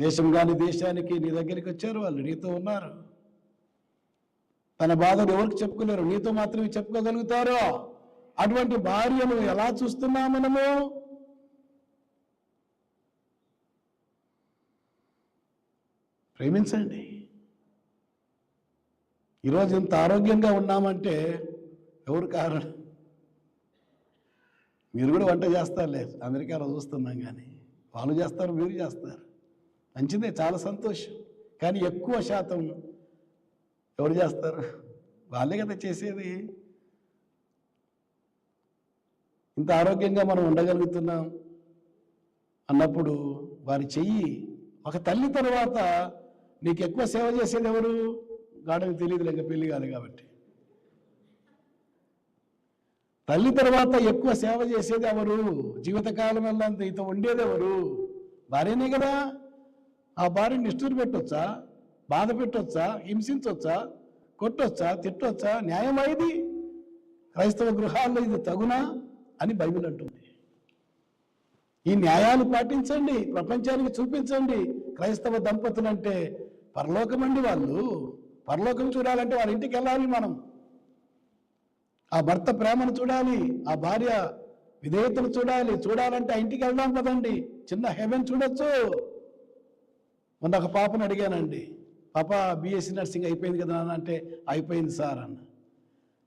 దేశం కాని దేశానికి నీ దగ్గరికి వచ్చారు. వాళ్ళు నీతో ఉన్నారు. తన బాధను ఎవరికి చెప్పుకోలేరు, నీతో మాత్రమే చెప్పుకోగలుగుతారు. అటువంటి భార్యను ఎలా చూస్తున్నాం మనము? ప్రేమించండి. ఈరోజు ఇంత ఆరోగ్యంగా ఉన్నామంటే ఎవరు కారణం? మీరు కూడా వంట చేస్తారులే, అమెరికాలో చూస్తున్నాం, కానీ వాళ్ళు చేస్తారు, మీరు చేస్తారు, మంచిదే, చాలా సంతోషం. కానీ ఎక్కువ శాతం ఎవరు చేస్తారు? వాళ్ళే కదా చేసేది. ఇంత ఆరోగ్యంగా మనం ఉండగలుగుతున్నాం అన్నప్పుడు వారి చెయ్యి, ఒక తల్లి తర్వాత నీకు ఎక్కువ సేవ చేసేది ఎవరు? గాడకి తెలియదు, లేక పెళ్లి కాదు కాబట్టి. తల్లి తర్వాత ఎక్కువ సేవ చేసేది ఎవరు? జీవితకాలం వల్ల నీతో ఉండేది ఎవరు? భార్యనే కదా. ఆ భార్యని నిష్ఠూరు పెట్టొచ్చా? బాధ పెట్టొచ్చా, హింసించవచ్చా, కొట్టొచ్చా, తిట్టొచ్చా? న్యాయమా ఇది? క్రైస్తవ గృహాల్లో ఇది తగునా అని బైబిల్ అంటుంది. ఈ న్యాయాలు పాటించండి, ప్రపంచానికి చూపించండి. క్రైస్తవ దంపతులు అంటే పరలోకం అండి. వాళ్ళు పరలోకం చూడాలంటే వాళ్ళ ఇంటికి వెళ్ళాలి. మనం ఆ భర్త ప్రేమను చూడాలి, ఆ భార్య విధేయతను చూడాలంటే ఆ ఇంటికి వెళ్దాం కదండి. చిన్న హెవెన్ చూడొచ్చు. మొన్న ఒక పాపను అడిగానండి, పాప బీఎస్సీ నర్సింగ్ అయిపోయింది కదా అని అంటే, అయిపోయింది సార్ అన్న.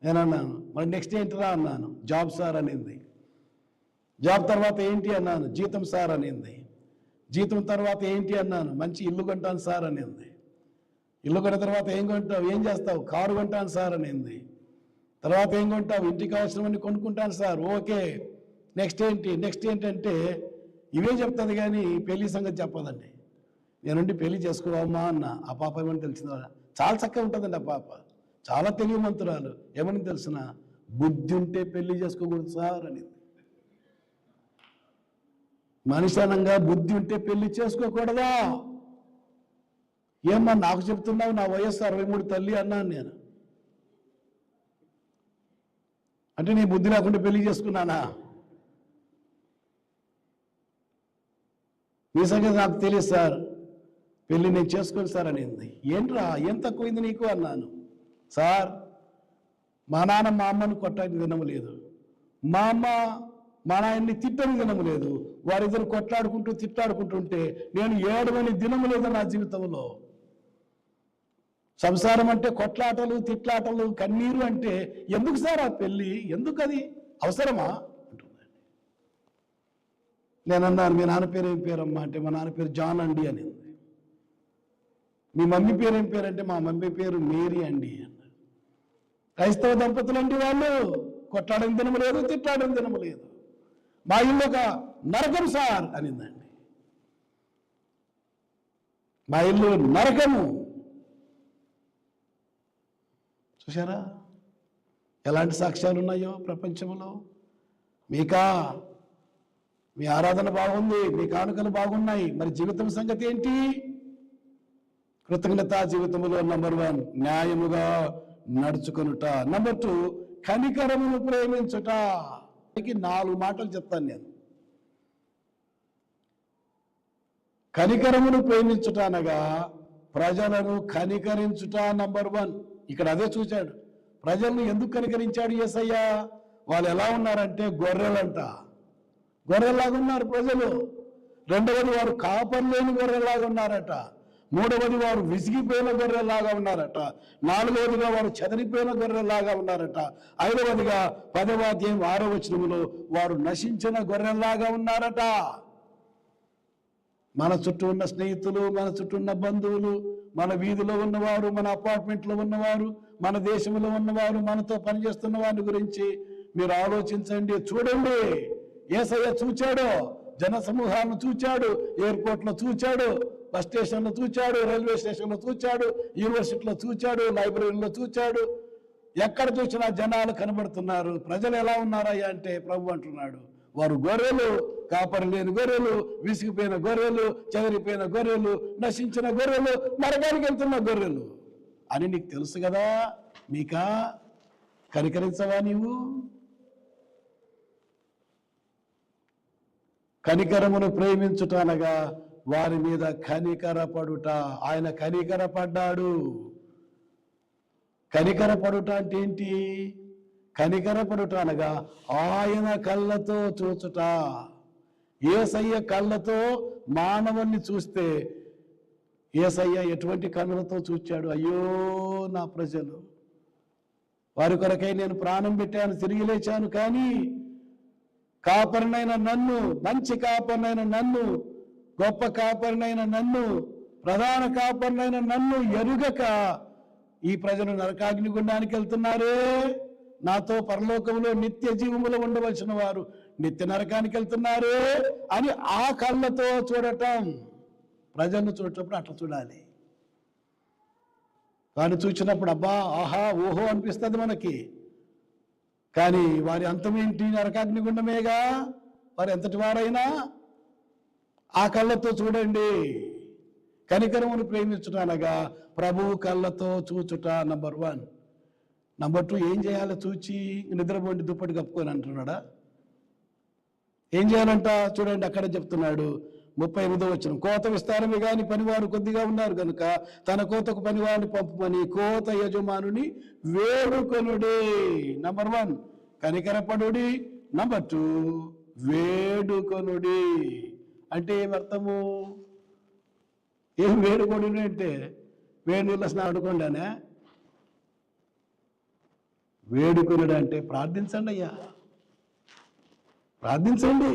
నేను అన్నాను, మరి నెక్స్ట్ ఏంటిరా అన్నాను. జాబ్ సార్ అనింది. జాబ్ తర్వాత ఏంటి అన్నాను. జీతం సార్ అనింది. జీతం తర్వాత ఏంటి అన్నాను. మంచి ఇల్లు కొంటాను సార్ అనింది. ఇల్లు కొన్న తర్వాత ఏం కొంటావు, ఏం చేస్తావు? కారు కొంటాను సార్ అనింది. తర్వాత ఏం కొంటావు? ఇంటికి కావాల్సినవన్నీ కొనుక్కుంటాను సార్. ఓకే, నెక్స్ట్ ఏంటంటే ఇవే చెప్తుంది కానీ పెళ్లి సంగతి చెప్పదండి. నేనుండి పెళ్లి చేసుకోవమ్మా అన్న. ఆ పాప ఏమని తెలిసిందా? చాలా చక్కగా ఉంటుందండి ఆ పాప, చాలా తెలివిమంతురాలు. ఏమని తెలిసిన? బుద్ధి ఉంటే పెళ్లి చేసుకోకూడదు సార్ అని. మనిషానంగా బుద్ధి ఉంటే పెళ్లి చేసుకోకూడదా? ఏమ్మా నాకు చెప్తున్నావు? నా వయస్సు 63 తల్లి అన్నాను నేను. అంటే నీ బుద్ధి లేకుండా పెళ్లి చేసుకున్నానా? మీ సంగతి నాకు తెలియదు సార్, పెళ్ళి నేను చేసుకోను సార్ అనింది. ఏంట్రా, ఏం తక్కువైంది నీకు అన్నాను. సార్, మా నాన్న మా అమ్మను కొట్టని దినము లేదు, మా అమ్మ మా నాయన్ని తిట్టని దినము లేదు. వారిద్దరు కొట్లాడుకుంటూ తిట్లాడుకుంటుంటే నేను ఏడవని దినము లేదు నా జీవితంలో. సంసారం అంటే కొట్లాటలు, తిట్లాటలు, కన్నీరు అంటే ఎందుకు సార్ ఆ పెళ్ళి? ఎందుకు? అది అవసరమా అంటుందండి. నేను అన్నాను, మీ నాన్న పేరు ఏం పేరమ్మా అంటే, మా నాన్న పేరు జాన్ అండి అనింది. మీ మమ్మీ పేరు ఏం పేరంటే, మా మమ్మీ పేరు మేరీ అండి అన్నారు. క్రైస్తవ దంపతులు అండి వాళ్ళు. కొట్లాడని దినము లేదు, తిట్లాడని దినము లేదు. మా ఇల్లు ఒక నరకం సార్ అనిందండి. మా ఇల్లు నరకము. చూసారా ఎలాంటి సాక్ష్యాలు ఉన్నాయో ప్రపంచంలో? మీ ఆరాధన బాగుంది, మీ కానుకలు బాగున్నాయి, మరి జీవితం సంగతి ఏంటి? కృతజ్ఞతా జీవితంలో నంబర్ 1 న్యాయముగా నడుచుకొనుట. నంబర్ 2 కనికరమును ప్రేమించుట. 4 మాటలు చెప్తాను నేను. కనికరమును ప్రేమించుట అనగా ప్రజలను కనికరించుట నంబర్ 1. ఇక్కడ అదే చూశాడు. ప్రజలను ఎందుకు కనికరించాడు యేసయ్య? వాళ్ళు ఎలా ఉన్నారంటే గొర్రెలంట. గొర్రెలాగా ఉన్నారు ప్రజలు. రెండవది, వారు కాపరి లేని గొర్రెలాగా ఉన్నారట. మూడవది, వారు విసిగిపోయిన గొర్రెలాగా ఉన్నారట. నాలుగవదిగా, వారు చెదరిపోయిన గొర్రెలాగా ఉన్నారట. ఐదవదిగా 10వ అధ్యాయం 6వ వచనములో, వారు నశించిన గొర్రెలాగా ఉన్నారట. మన చుట్టూ ఉన్న స్నేహితులు, మన చుట్టూ ఉన్న బంధువులు, మన వీధిలో ఉన్నవారు, మన అపార్ట్మెంట్లో ఉన్నవారు, మన దేశంలో ఉన్నవారు, మనతో పనిచేస్తున్న వారి గురించి మీరు ఆలోచించండి, చూడండి. యేసయ్య చూచాడు, జన సమూహాలను చూచాడు, ఎయిర్పోర్ట్లో చూచాడు, బస్ స్టేషన్లో చూచాడు, రైల్వే స్టేషన్లో చూచాడు, యూనివర్సిటీలో చూచాడు, లైబ్రరీలో చూచాడు. ఎక్కడ చూసినా జనాలు కనబడుతున్నారు. ప్రజలు ఎలా ఉన్నారయ్యా అంటే ప్రభు అంటున్నాడు, వారు గొర్రెలు, కాపరి లేని గొర్రెలు, విసిగిపోయిన గొర్రెలు, చెదిరిపోయిన గొర్రెలు, నశించిన గొర్రెలు, నరకానికి వెళ్తున్న గొర్రెలు అని నీకు తెలుసు కదా. మీకా కనికరించవా నీవు? కనికరమును ప్రేమించుట అనగా వారి మీద కనికరపడుట. ఆయన కనికరపడ్డాడు. కనికరపడుట అంటే ఏంటి? కనికరపడుట అనగా ఆయన కళ్ళతో చూచుట. యేసయ్య కళ్ళతో మానవుణ్ణి చూస్తే, యేసయ్య ఎటువంటి కళ్ళతో చూచాడు? అయ్యో నా ప్రజలు, వారి కొరకై నేను ప్రాణం పెట్టాను, తిరిగి లేచాను, కానీ కాపరినైన నన్ను, మంచి కాపరినైన నన్ను, గొప్ప కాపరినైన నన్ను, ప్రధాన కాపరినైన నన్ను ఎరుగక ఈ ప్రజలు నరకాగ్ని గుండానికి వెళ్తున్నారే. నాతో పరలోకంలో నిత్య జీవములో ఉండవలసిన వారు నిత్య నరకానికి వెళ్తున్నారే అని ఆ కళ్ళతో చూడటం. ప్రజలను చూడటప్పుడు అట్లా చూడాలి. వారిని చూసినప్పుడు అబ్బా, ఆహా, ఓహో అనిపిస్తుంది మనకి. కానీ వారి అంతమేంటి? నరకాగ్నిగుండమేగా. వారు ఎంతటి వారైనా ఆ కళ్ళతో చూడండి. కనికరమును ప్రేమించుట అనగా ప్రభువు కళ్ళతో చూచుట నంబర్ 1. నంబర్ 2, ఏం చేయాలో చూచి నిద్రపోండి దుప్పటి కప్పుకొని అంటున్నాడా? ఏం చేయాలంట చూడండి, అక్కడ చెప్తున్నాడు 38వ వచనం. కోత విస్తారమే కానీ పనివారు కొద్దిగా ఉన్నారు కనుక తన కోతకు పనివారిని పంపమని కోత యజమానుని వేడుకొనుడి. Number 1 కనికరపడుడి, number 2 వేడుకొనుడి. అంటే ఏమర్థము? ఏం వేడుకొనుడి అంటే వేడి నీళ్ళ స్నానం ఆడుకోండానే. వేడుకొనుడు అంటే ప్రార్థించండి అయ్యా, ప్రార్థించండి.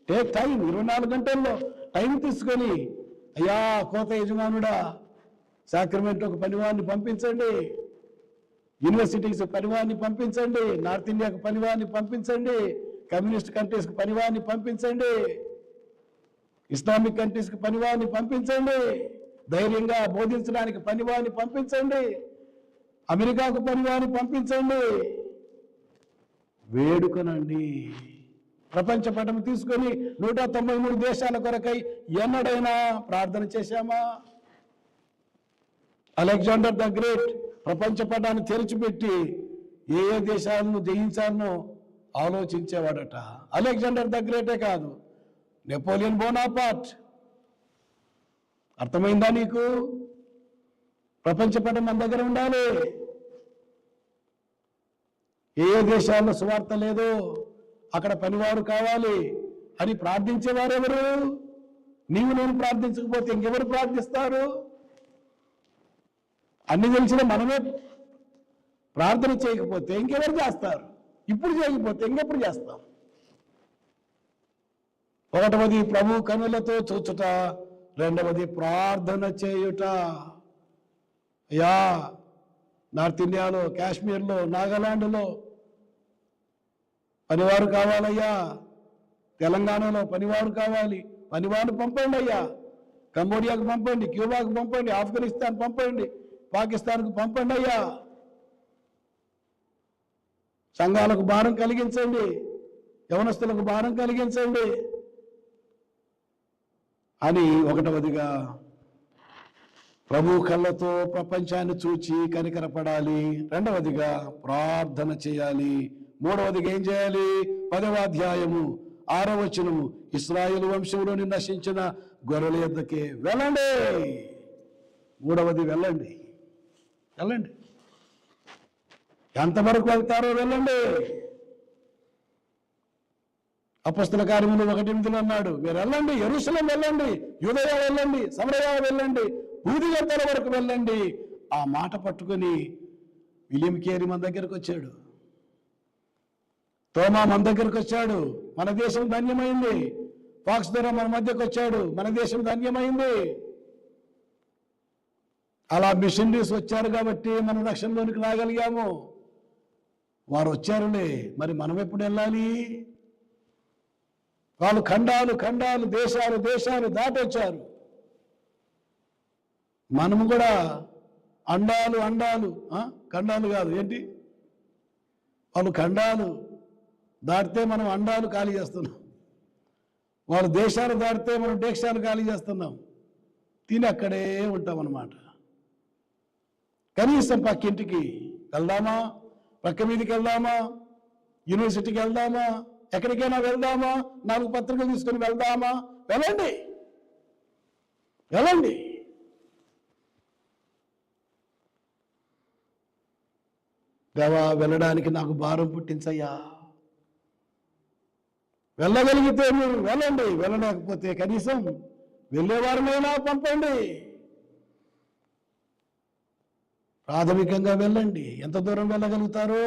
టేక్ టైం, 24 గంటల్లో టైం తీసుకొని, అయ్యా కోత యజమానుడా సాక్రమెంట్కి పనివారిని పంపించండి, యూనివర్సిటీస్ పనివారిని పంపించండి, నార్త్ ఇండియాకు పనివారిని పంపించండి, కమ్యూనిస్ట్ కంట్రీస్కి పనివారిని పంపించండి, ఇస్లామిక్ కంట్రీస్కి పనివారిని పంపించండి, ధైర్యంగా బోధించడానికి పనివారిని పంపించండి, అమెరికాకు పనివారిని పంపించండి. వేడుకనండి. ప్రపంచ పటం తీసుకొని 193 దేశాల కొరకై ఎన్నడైనా ప్రార్థన చేశామా? అలెగ్జాండర్ ద గ్రేట్ ప్రపంచ పటాన్ని తెరిచిపెట్టి ఏ దేశాలను జయించాలనో ఆలోచించేవాడట. అలెగ్జాండర్ ద గ్రేటే కాదు, నెపోలియన్ బోనాపార్ట్. అర్థమైందా నీకు? ప్రపంచ పటం మన దగ్గర ఉండాలి. ఏ దేశాల్లో సువార్త లేదో అక్కడ పనివారు కావాలి అని ప్రార్థించేవారు ఎవరు? నీవు నేను ప్రార్థించకపోతే ఇంకెవరు ప్రార్థిస్తారు? అన్ని తెలిసిన మనమే ప్రార్థన చేయకపోతే ఇంకెవరు చేస్తారు? ఇప్పుడు చేయకపోతే ఇంకెప్పుడు చేస్తాం? 1వది ప్రభు కనులతో చూచుట, 2వది ప్రార్థన చేయుట. అయ్యా నార్త్ ఇండియాలో, కాశ్మీర్లో, నాగాలాండ్లో పనివారు కావాలయ్యా, తెలంగాణలో పనివారు కావాలి, పనివారు పంపండి అయ్యా. కంబోడియాకు పంపండి, క్యూబాకు పంపండి, ఆఫ్ఘనిస్తాన్ పంపండి, పాకిస్తాన్కు పంపండి అయ్యా. సంఘాలకు భారం కలిగించండి, యవనస్తులకు భారం కలిగించండి అని 1వదిగా ప్రభు కళ్ళతో ప్రపంచాన్ని చూచి కనికరపడాలి. 2వదిగా ప్రార్థన చేయాలి. 3వదిగా ఏం చేయాలి? 10వ అధ్యాయము 6వ వచనము, ఇశ్రాయేలు వంశంలోని నశించిన గొర్రెల యొద్దకే వెళ్ళండి. 3వది వెళ్ళండి, వెళ్ళండి. ఎంతవరకు వెళ్తారో వెళ్ళండి. అపొస్తల కార్యములు 1:8 అన్నాడు, మీరు వెళ్ళండి, యెరూషలేం వెళ్ళండి, యూదయ వెళ్ళండి, సమరయ వెళ్ళండి, భూదిగంతల వరకు వెళ్ళండి. ఆ మాట పట్టుకొని విలియం కేరీ మన దగ్గరకు వచ్చాడు, తోమా మన దగ్గరకు వచ్చాడు, మన దేశం ధన్యమైంది. ఫాక్స్ ద్వారా మన మధ్యకు వచ్చాడు, మన దేశం ధన్యమైంది. అలా మిషనరీస్ వచ్చారు కాబట్టి మనం రక్షణలోనికి రాగలిగాము. వారు వచ్చారులే, మరి మనం ఎప్పుడు వెళ్ళాలి? వాళ్ళు ఖండాలు ఖండాలు, దేశాలు దేశాలు దాటొచ్చారు. మనము కూడా అండాలు అండాలు, ఖండాలు కాదు ఏంటి, వాళ్ళు ఖండాలు దాటితే మనం అండాలు ఖాళీ చేస్తున్నాం, వాళ్ళు దేశాలు దాటితే మనం దేశాలు ఖాళీ చేస్తున్నాం. తిని అక్కడే ఉంటాం అన్నమాట. కనీసం పక్కింటికి వెళ్దామా, పక్క మీదకి వెళ్దామా, యూనివర్సిటీకి వెళ్దామా, ఎక్కడికైనా వెళ్దామా, 4 పత్రికలు తీసుకొని వెళ్దామా? వెళ్ళండి, వెళ్ళండి. దేవా వెళ్ళడానికి నాకు భారం పుట్టించయ్యా. వెళ్ళగలిగితే మీరు వెళ్ళండి, వెళ్ళలేకపోతే కనీసం వెళ్ళేవారినైనా పంపండి. ప్రాథమికంగా వెళ్ళండి. ఎంత దూరం వెళ్ళగలుగుతారో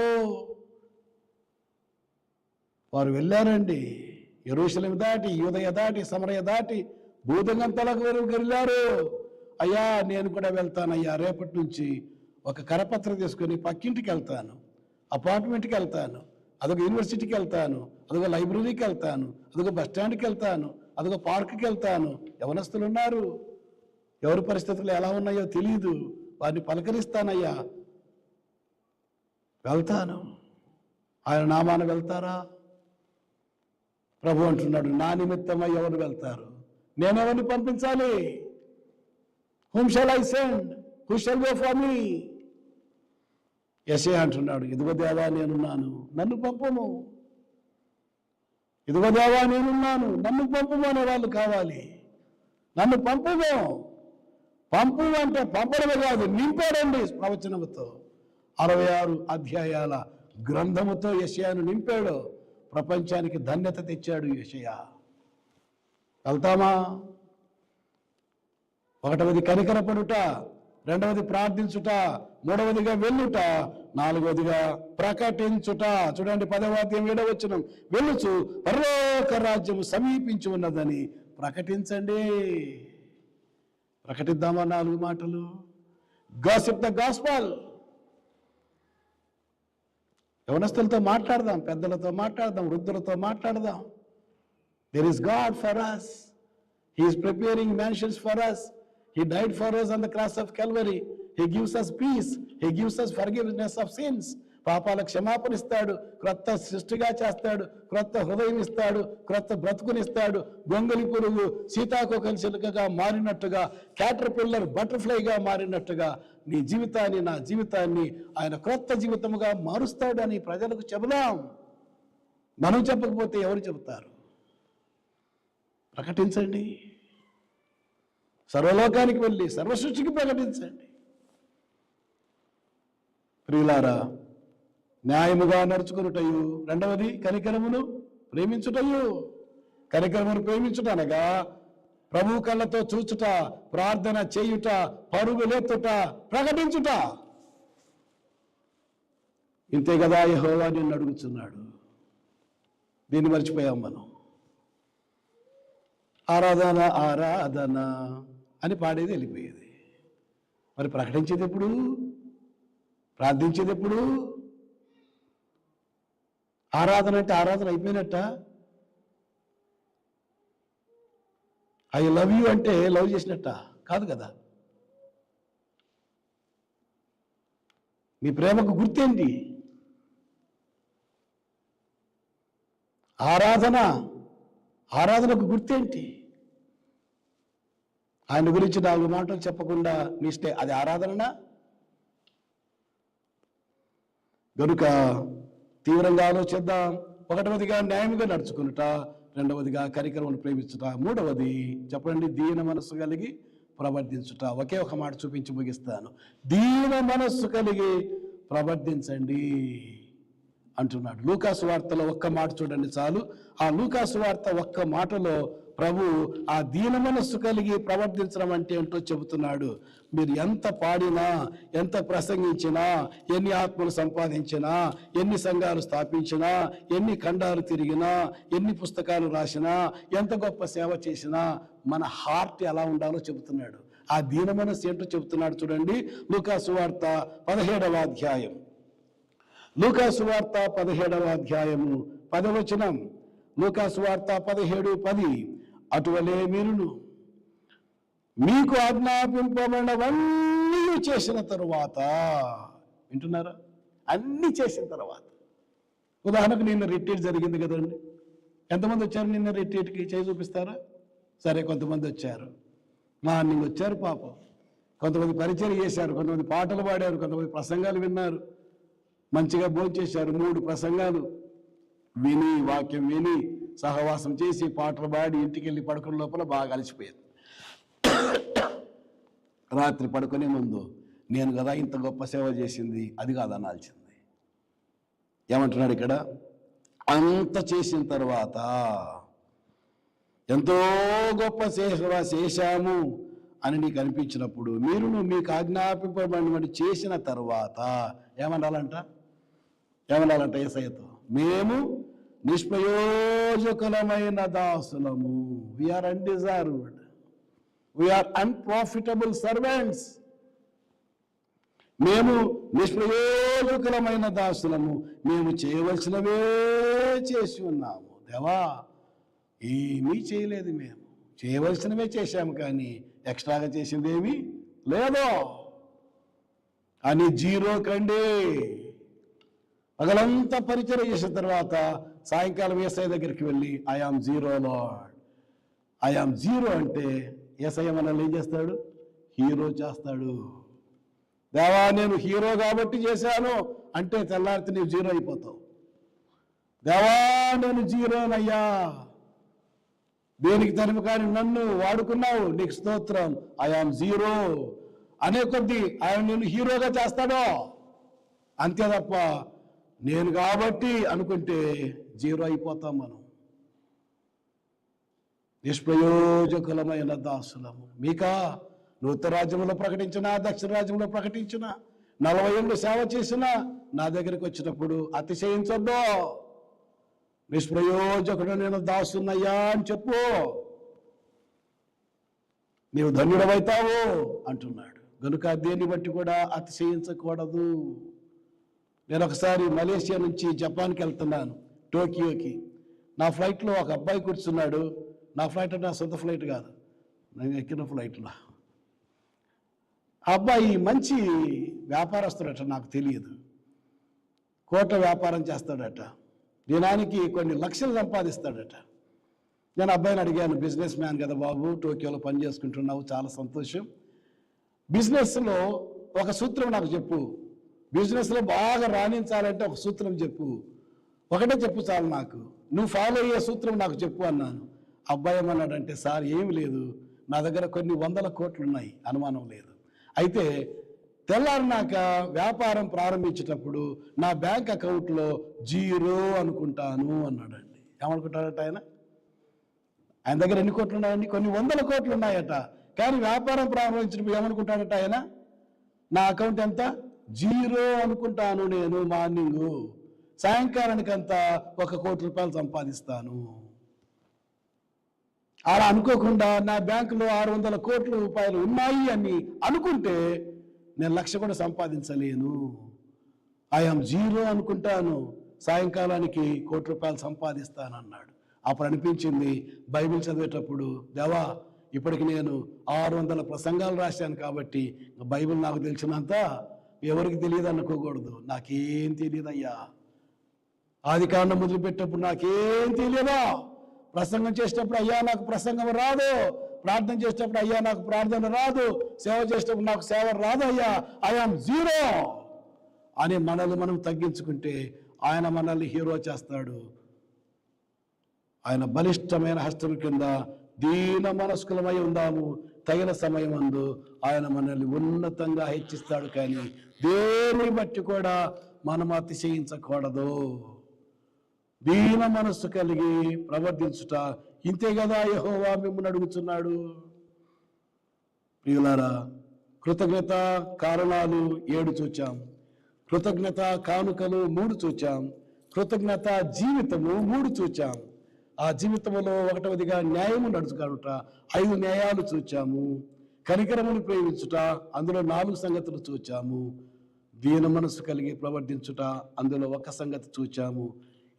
వారు వెళ్ళారండి. యెరూషలేం దాటి, యూదయ దాటి, సమరయ దాటి భూదిగంతలకు వెళ్ళారు. అయ్యా నేను కూడా వెళ్తానయ్యా, రేపటి నుంచి ఒక కరపత్ర తీసుకొని పక్కింటికి వెళ్తాను, అపార్ట్మెంట్కి వెళ్తాను, అదొక యూనివర్సిటీకి వెళ్తాను, అదొక లైబ్రరీకి వెళ్తాను, అదొక బస్ స్టాండ్కి వెళ్తాను, అదొక పార్క్కి వెళ్తాను. యవనస్తులు ఉన్నారు, ఎవరి పరిస్థితులు ఎలా ఉన్నాయో తెలియదు, వారిని పలకరిస్తానయ్యా, వెళ్తాను. ఆయన నామాన వెళ్తారా? ప్రభు అంటున్నాడు, నా నిమిత్తమై ఎవరు వెళ్తారు? నేనెవరిని పంపించాలి? whom shall I send? Who shall go for me? యెషయా అంటున్నాడు, ఇదిగో దేవా నేనున్నాను, నన్ను పంపుము. ఇదిగో దేవా నేనున్నాను, నన్ను పంపుము అనే వాళ్ళు కావాలి. నన్ను పంపుము. పంపు అంటే పంపడమే కాదు, నింపాడండి ప్రవచనముతో. 66 అధ్యాయాల గ్రంథముతో యెషయాను నింపాడు. ప్రపంచానికి ధన్యత తెచ్చాడు యెషయా. వెళ్తామా? 1వది కనికరపడుట, 2వది ప్రార్థించుట, 3వదిగా వెళ్ళుట, 4వదిగా ప్రకటించుట. చూడండి 10వ అధ్యాయం 7వ వచనం, వెళ్ళుచు పరలోక రాజ్యము సమీపించి ఉన్నదని ప్రకటించండి. ప్రకటిద్దామా 4 మాటలు? Gossip the gospel. యవనస్తులతో మాట్లాడదాం, పెద్దలతో మాట్లాడదాం, వృద్ధులతో మాట్లాడదాం. There is God for us. He is preparing mansions for us. He died for us on the cross of Calvary. He gives us peace. He gives us forgiveness of sins. పాపాల క్షమాపణ ఇస్తాడు, క్రొత్త సృష్టిగా చేస్తాడు, క్రొత్త హృదయం ఇస్తాడు, క్రొత్త బ్రతుకునిస్తాడు. గొంగలి పురుగు సీతాకోకల చిలుకగా మారినట్టుగా, క్యాటర్పిల్లర్ బటర్ఫ్లైగా మారినట్టుగా నీ జీవితాన్ని, నా జీవితాన్ని ఆయన క్రొత్త జీవితముగా మారుస్తాడు అని ప్రజలకు చెబుదాం. మనం చెప్పకపోతే ఎవరు చెబుతారు? ప్రకటించండి. సర్వలోకానికి వెళ్ళి సర్వసృష్టికి ప్రకటించండి. ప్రియులారా, న్యాయముగా నడుచుకునుటయు, 2వది కనికరమును ప్రేమించుటయు. కనికరమును ప్రేమించుట అనగా ప్రభు కళ్ళతో చూచుట, ప్రార్థన చేయుట, పరుగులెత్తుట, ప్రకటించుట. ఇంతే కదా యెహోవా నిన్ను అడుగుతున్నాడు. దీన్ని మర్చిపోయాం మనం. ఆరాధన ఆరాధన అని పాడేది వెళ్ళిపోయేది. మరి ప్రకటించేది ఎప్పుడు? ప్రార్థించేది ఎప్పుడు? ఆరాధన అంటే ఆరాధన అయిపోయినట్ట? ఐ లవ్ యూ అంటే లవ్ చేసినట్ట? కాదు కదా. నీ ప్రేమకు గుర్తేంటి? ఆరాధనకు గుర్తేంటి? ఆయన గురించి 4 మాటలు చెప్పకుండా నిష్టే అది ఆరాధననా? గనుక తీవ్రంగా ఆలోచిద్దాం. 1వదిగా న్యాయముగా నడుచుకునుట, 2వదిగా కనికరమును ప్రేమించుట, 3వది చెప్పండి దీన మనస్సు కలిగి ప్రవర్తించుట. ఒకే ఒక మాట చూపించి ముగిస్తాను. దీన మనస్సు కలిగి ప్రవర్తించండి అంటున్నాడు. లూకాసు వార్తలో ఒక్క మాట చూడండి చాలు. ఆ లూకాసు వార్త ఒక్క మాటలో ప్రభు ఆ దీన మనస్సు కలిగి ప్రవర్తించడం అంటే ఏంటో చెబుతున్నాడు. మీరు ఎంత పాడినా, ఎంత ప్రసంగించినా, ఎన్ని ఆత్మలు సంపాదించినా, ఎన్ని సంఘాలు స్థాపించినా, ఎన్ని ఖండాలు తిరిగినా, ఎన్ని పుస్తకాలు రాసినా, ఎంత గొప్ప సేవ చేసినా, మన హార్ట్ ఎలా ఉండాలో చెబుతున్నాడు. ఆ దీన మనస్సు ఏంటో చెబుతున్నాడు చూడండి. లూకాసు వార్త 17వ అధ్యాయం. లూకాసు వార్త 17వ అధ్యాయము 10వ వచనం. లూకాసు వార్త 17:10. అటువలే మీరును మీకు ఆజ్ఞాపింపబడినవన్నీ చేసిన తరువాత, వింటున్నారా? అన్నీ చేసిన తర్వాత. ఉదాహరణకు నిన్న రిట్రీట్ జరిగింది కదండి. ఎంతమంది వచ్చారు నిన్న రిట్రీట్కి? చేయి చూపిస్తారా? సరే, కొంతమంది వచ్చారు. మార్నింగ్ వచ్చారు పాపం. కొంతమంది పరిచయం చేశారు, కొంతమంది పాటలు పాడారు, కొంతమంది ప్రసంగాలు విన్నారు, మంచిగా భోంచేశారు. 3 ప్రసంగాలు విని, వాక్యం విని, సహవాసం చేసి, పాటలు పాడి ఇంటికి వెళ్ళి పడుకునే లోపల బాగా అలసిపోయారు. రాత్రి పడుకునే ముందు నేను కదా ఇంత గొప్ప సేవ చేసింది, అది కాదనాల్సింది. ఏమంటున్నాడు ఇక్కడ? అంత చేసిన తర్వాత, ఎంతో గొప్ప సేవ చేశాము అని నీకు అనిపించినప్పుడు, మీరును మీకు ఆజ్ఞాపింపబడినటువంటి చేసిన తర్వాత ఏమనాలంట? యేసయ్యతో, మేము నిష్ప్రయోజకులమైన దాసులము. We are undeserved, we are unprofitable servants. మేము నిష్ప్రయోజకులమైన దాసులము, మేము చేయవలసినవే చేసి ఉన్నాము. దేవా, ఏమీ చేయలేదు, మేము చేయవలసినవే చేశాము, కానీ ఎక్స్ట్రాగా చేసింది ఏమీ లేదు అని 0 కండి. పగలంతా పరిచయం చేసిన తర్వాత సాయంకాలం యేసయ్య దగ్గరికి వెళ్ళి I am 0 lord, I am 0 అంటే యేసయ్య మనల్ని ఏం చేస్తాడు? హీరో చేస్తాడు. దేవా నేను హీరో కాబట్టి చేశాను అంటే తెల్లారితే నీవు జీరో అయిపోతావు. దేవా నేను జీరోనయ్యా, దేనికి తరిమి కానీ నన్ను వాడుకున్నావు, నీకు స్తోత్రం, ఐఆమ్ జీరో అనే కొద్దీ ఆయన నేను హీరోగా చేస్తాడో. అంతే తప్ప నేను కాబట్టి అనుకుంటే జీరో అయిపోతాం మనం. నిష్ప్రయోజకులమైన దాసులము. మీకా నువ్వు ఉత్తర రాజ్యంలో ప్రకటించినా దక్షిణ రాజ్యంలో ప్రకటించినా 40 ఏళ్ళు సేవ చేసినా నా దగ్గరికి వచ్చినప్పుడు అతిశయించొద్దు. నిష్ప్రయోజకుడు నేను దాసున్నయ్యా అని చెప్పు, నీవు ధన్యుడవైతావు అంటున్నాడు. కనుక దేన్ని బట్టి కూడా అతిశయించకూడదు. నేను ఒకసారి మలేషియా నుంచి జపాన్కి వెళ్తున్నాను, టోకియోకి. నా ఫ్లైట్లో ఒక అబ్బాయి కూర్చున్నాడు. నా ఫ్లైట్ అంటే నా సొంత ఫ్లైట్ కాదు, నేను ఎక్కిన ఫ్లైట్లో. ఆ అబ్బాయి మంచి వ్యాపారస్తుడట, నాకు తెలియదు. కోట్ల వ్యాపారం చేస్తాడట, దినానికి కొన్ని లక్షలు సంపాదిస్తాడట. నేను అబ్బాయిని అడిగాను, బిజినెస్ మ్యాన్ కదా బాబు, టోక్యోలో పని చేసుకుంటున్నావు, చాలా సంతోషం. బిజినెస్లో ఒక సూత్రం నాకు చెప్పు, బిజినెస్లో బాగా రాణించాలంటే ఒక సూత్రం చెప్పు, ఒకటే చెప్పు చాలు నాకు, నువ్వు ఫాలో అయ్యే సూత్రం నాకు చెప్పు అన్నాను. అబ్బాయి ఏమన్నాడంటే, సార్ ఏమి లేదు, నా దగ్గర కొన్ని 100 కోట్లు ఉన్నాయి, అనుమానం లేదు. అయితే తెల్లారినాక వ్యాపారం ప్రారంభించేటప్పుడు నా బ్యాంక్ అకౌంట్లో జీరో అనుకుంటాను అన్నాడండి. ఏమనుకుంటాడట ఆయన? ఆయన దగ్గర ఎన్ని కోట్లు ఉన్నాయండి? కొన్ని 100 కోట్లు ఉన్నాయట. కానీ వ్యాపారం ప్రారంభించినప్పుడు ఏమనుకుంటాడట ఆయన? నా అకౌంట్ ఎంత? జీరో అనుకుంటాను నేను. మార్నింగు సాయంకాలానికంతా 1 కోటి రూపాయలు సంపాదిస్తాను. అలా అనుకోకుండా నా బ్యాంకులో 600 కోట్ల రూపాయలు ఉన్నాయి అని అనుకుంటే నేను 1,00,000 కూడా సంపాదించలేను. ఐఆమ్ జీరో అనుకుంటాను, సాయంకాలానికి 1 కోటి రూపాయలు సంపాదిస్తానన్నాడు. అప్పుడు అనిపించింది బైబిల్ చదివేటప్పుడు, దేవా ఇప్పటికి నేను 600 ప్రసంగాలు రాశాను కాబట్టి బైబిల్ నాకు తెలిసినంత ఎవరికి తెలియదు అనుకోకూడదు. నాకేం తెలియదయ్యా, ఆది కాండం మొదలుపెట్టేటప్పుడు నాకేం తెలియదా, ప్రసంగం చేసేటప్పుడు అయ్యా నాకు ప్రసంగం రాదు, ప్రార్థన చేసేటప్పుడు అయ్యా నాకు ప్రార్థన రాదు, సేవ చేసేటప్పుడు నాకు సేవ రాదు అయ్యా, ఐఆమ్ జీరో అని మనల్ని మనం తగ్గించుకుంటే ఆయన మనల్ని హీరో చేస్తాడు. ఆయన బలిష్టమైన హస్తం కింద దీన మనస్కులమై ఉందాము, తగిన సమయం అందు ఆయన మనల్ని ఉన్నతంగా హెచ్చిస్తాడు. కానీ దేన్ని బట్టి కూడా మనం అతిశయించకూడదు. దీన మనస్సు కలిగి ప్రవర్తించుట, ఇంతే కదా యెహోవా మిమ్మల్ని అడుగుతున్నాడు. ప్రియులారా, కృతజ్ఞత కారణాలు 7 చూచాం, కృతజ్ఞత కానుకలు 3 చూచాం, కృతజ్ఞత జీవితము 3 చూచాం. ఆ జీవితంలో 1వదిగా న్యాయము నడుచుకొనుట 5 న్యాయాలు చూచాము. కనికరమును ప్రేమించుట, అందులో 4 సంగతులు చూచాము. దీన మనస్సు కలిగి ప్రవర్తించుట, అందులో 1 సంగతి చూచాము.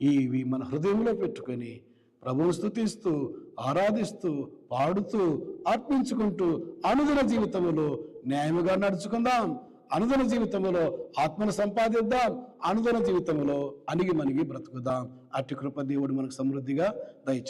ఇవి మన హృదయంలో పెట్టుకొని ప్రభువును స్తుతిస్తూ ఆరాధిస్తూ పాడుతూ అర్పించుకుంటూ అనుదిన జీవితంలో న్యాయముగా నడుచుకుందాం. అనుదిన జీవితంలో ఆత్మను సంపాదిద్దాం. అనుదిన జీవితంలో అణిగి మణిగి బ్రతుకుదాం. అట్టి కృప దేవుడు మనకు సమృద్ధిగా దయచేస్తాడు.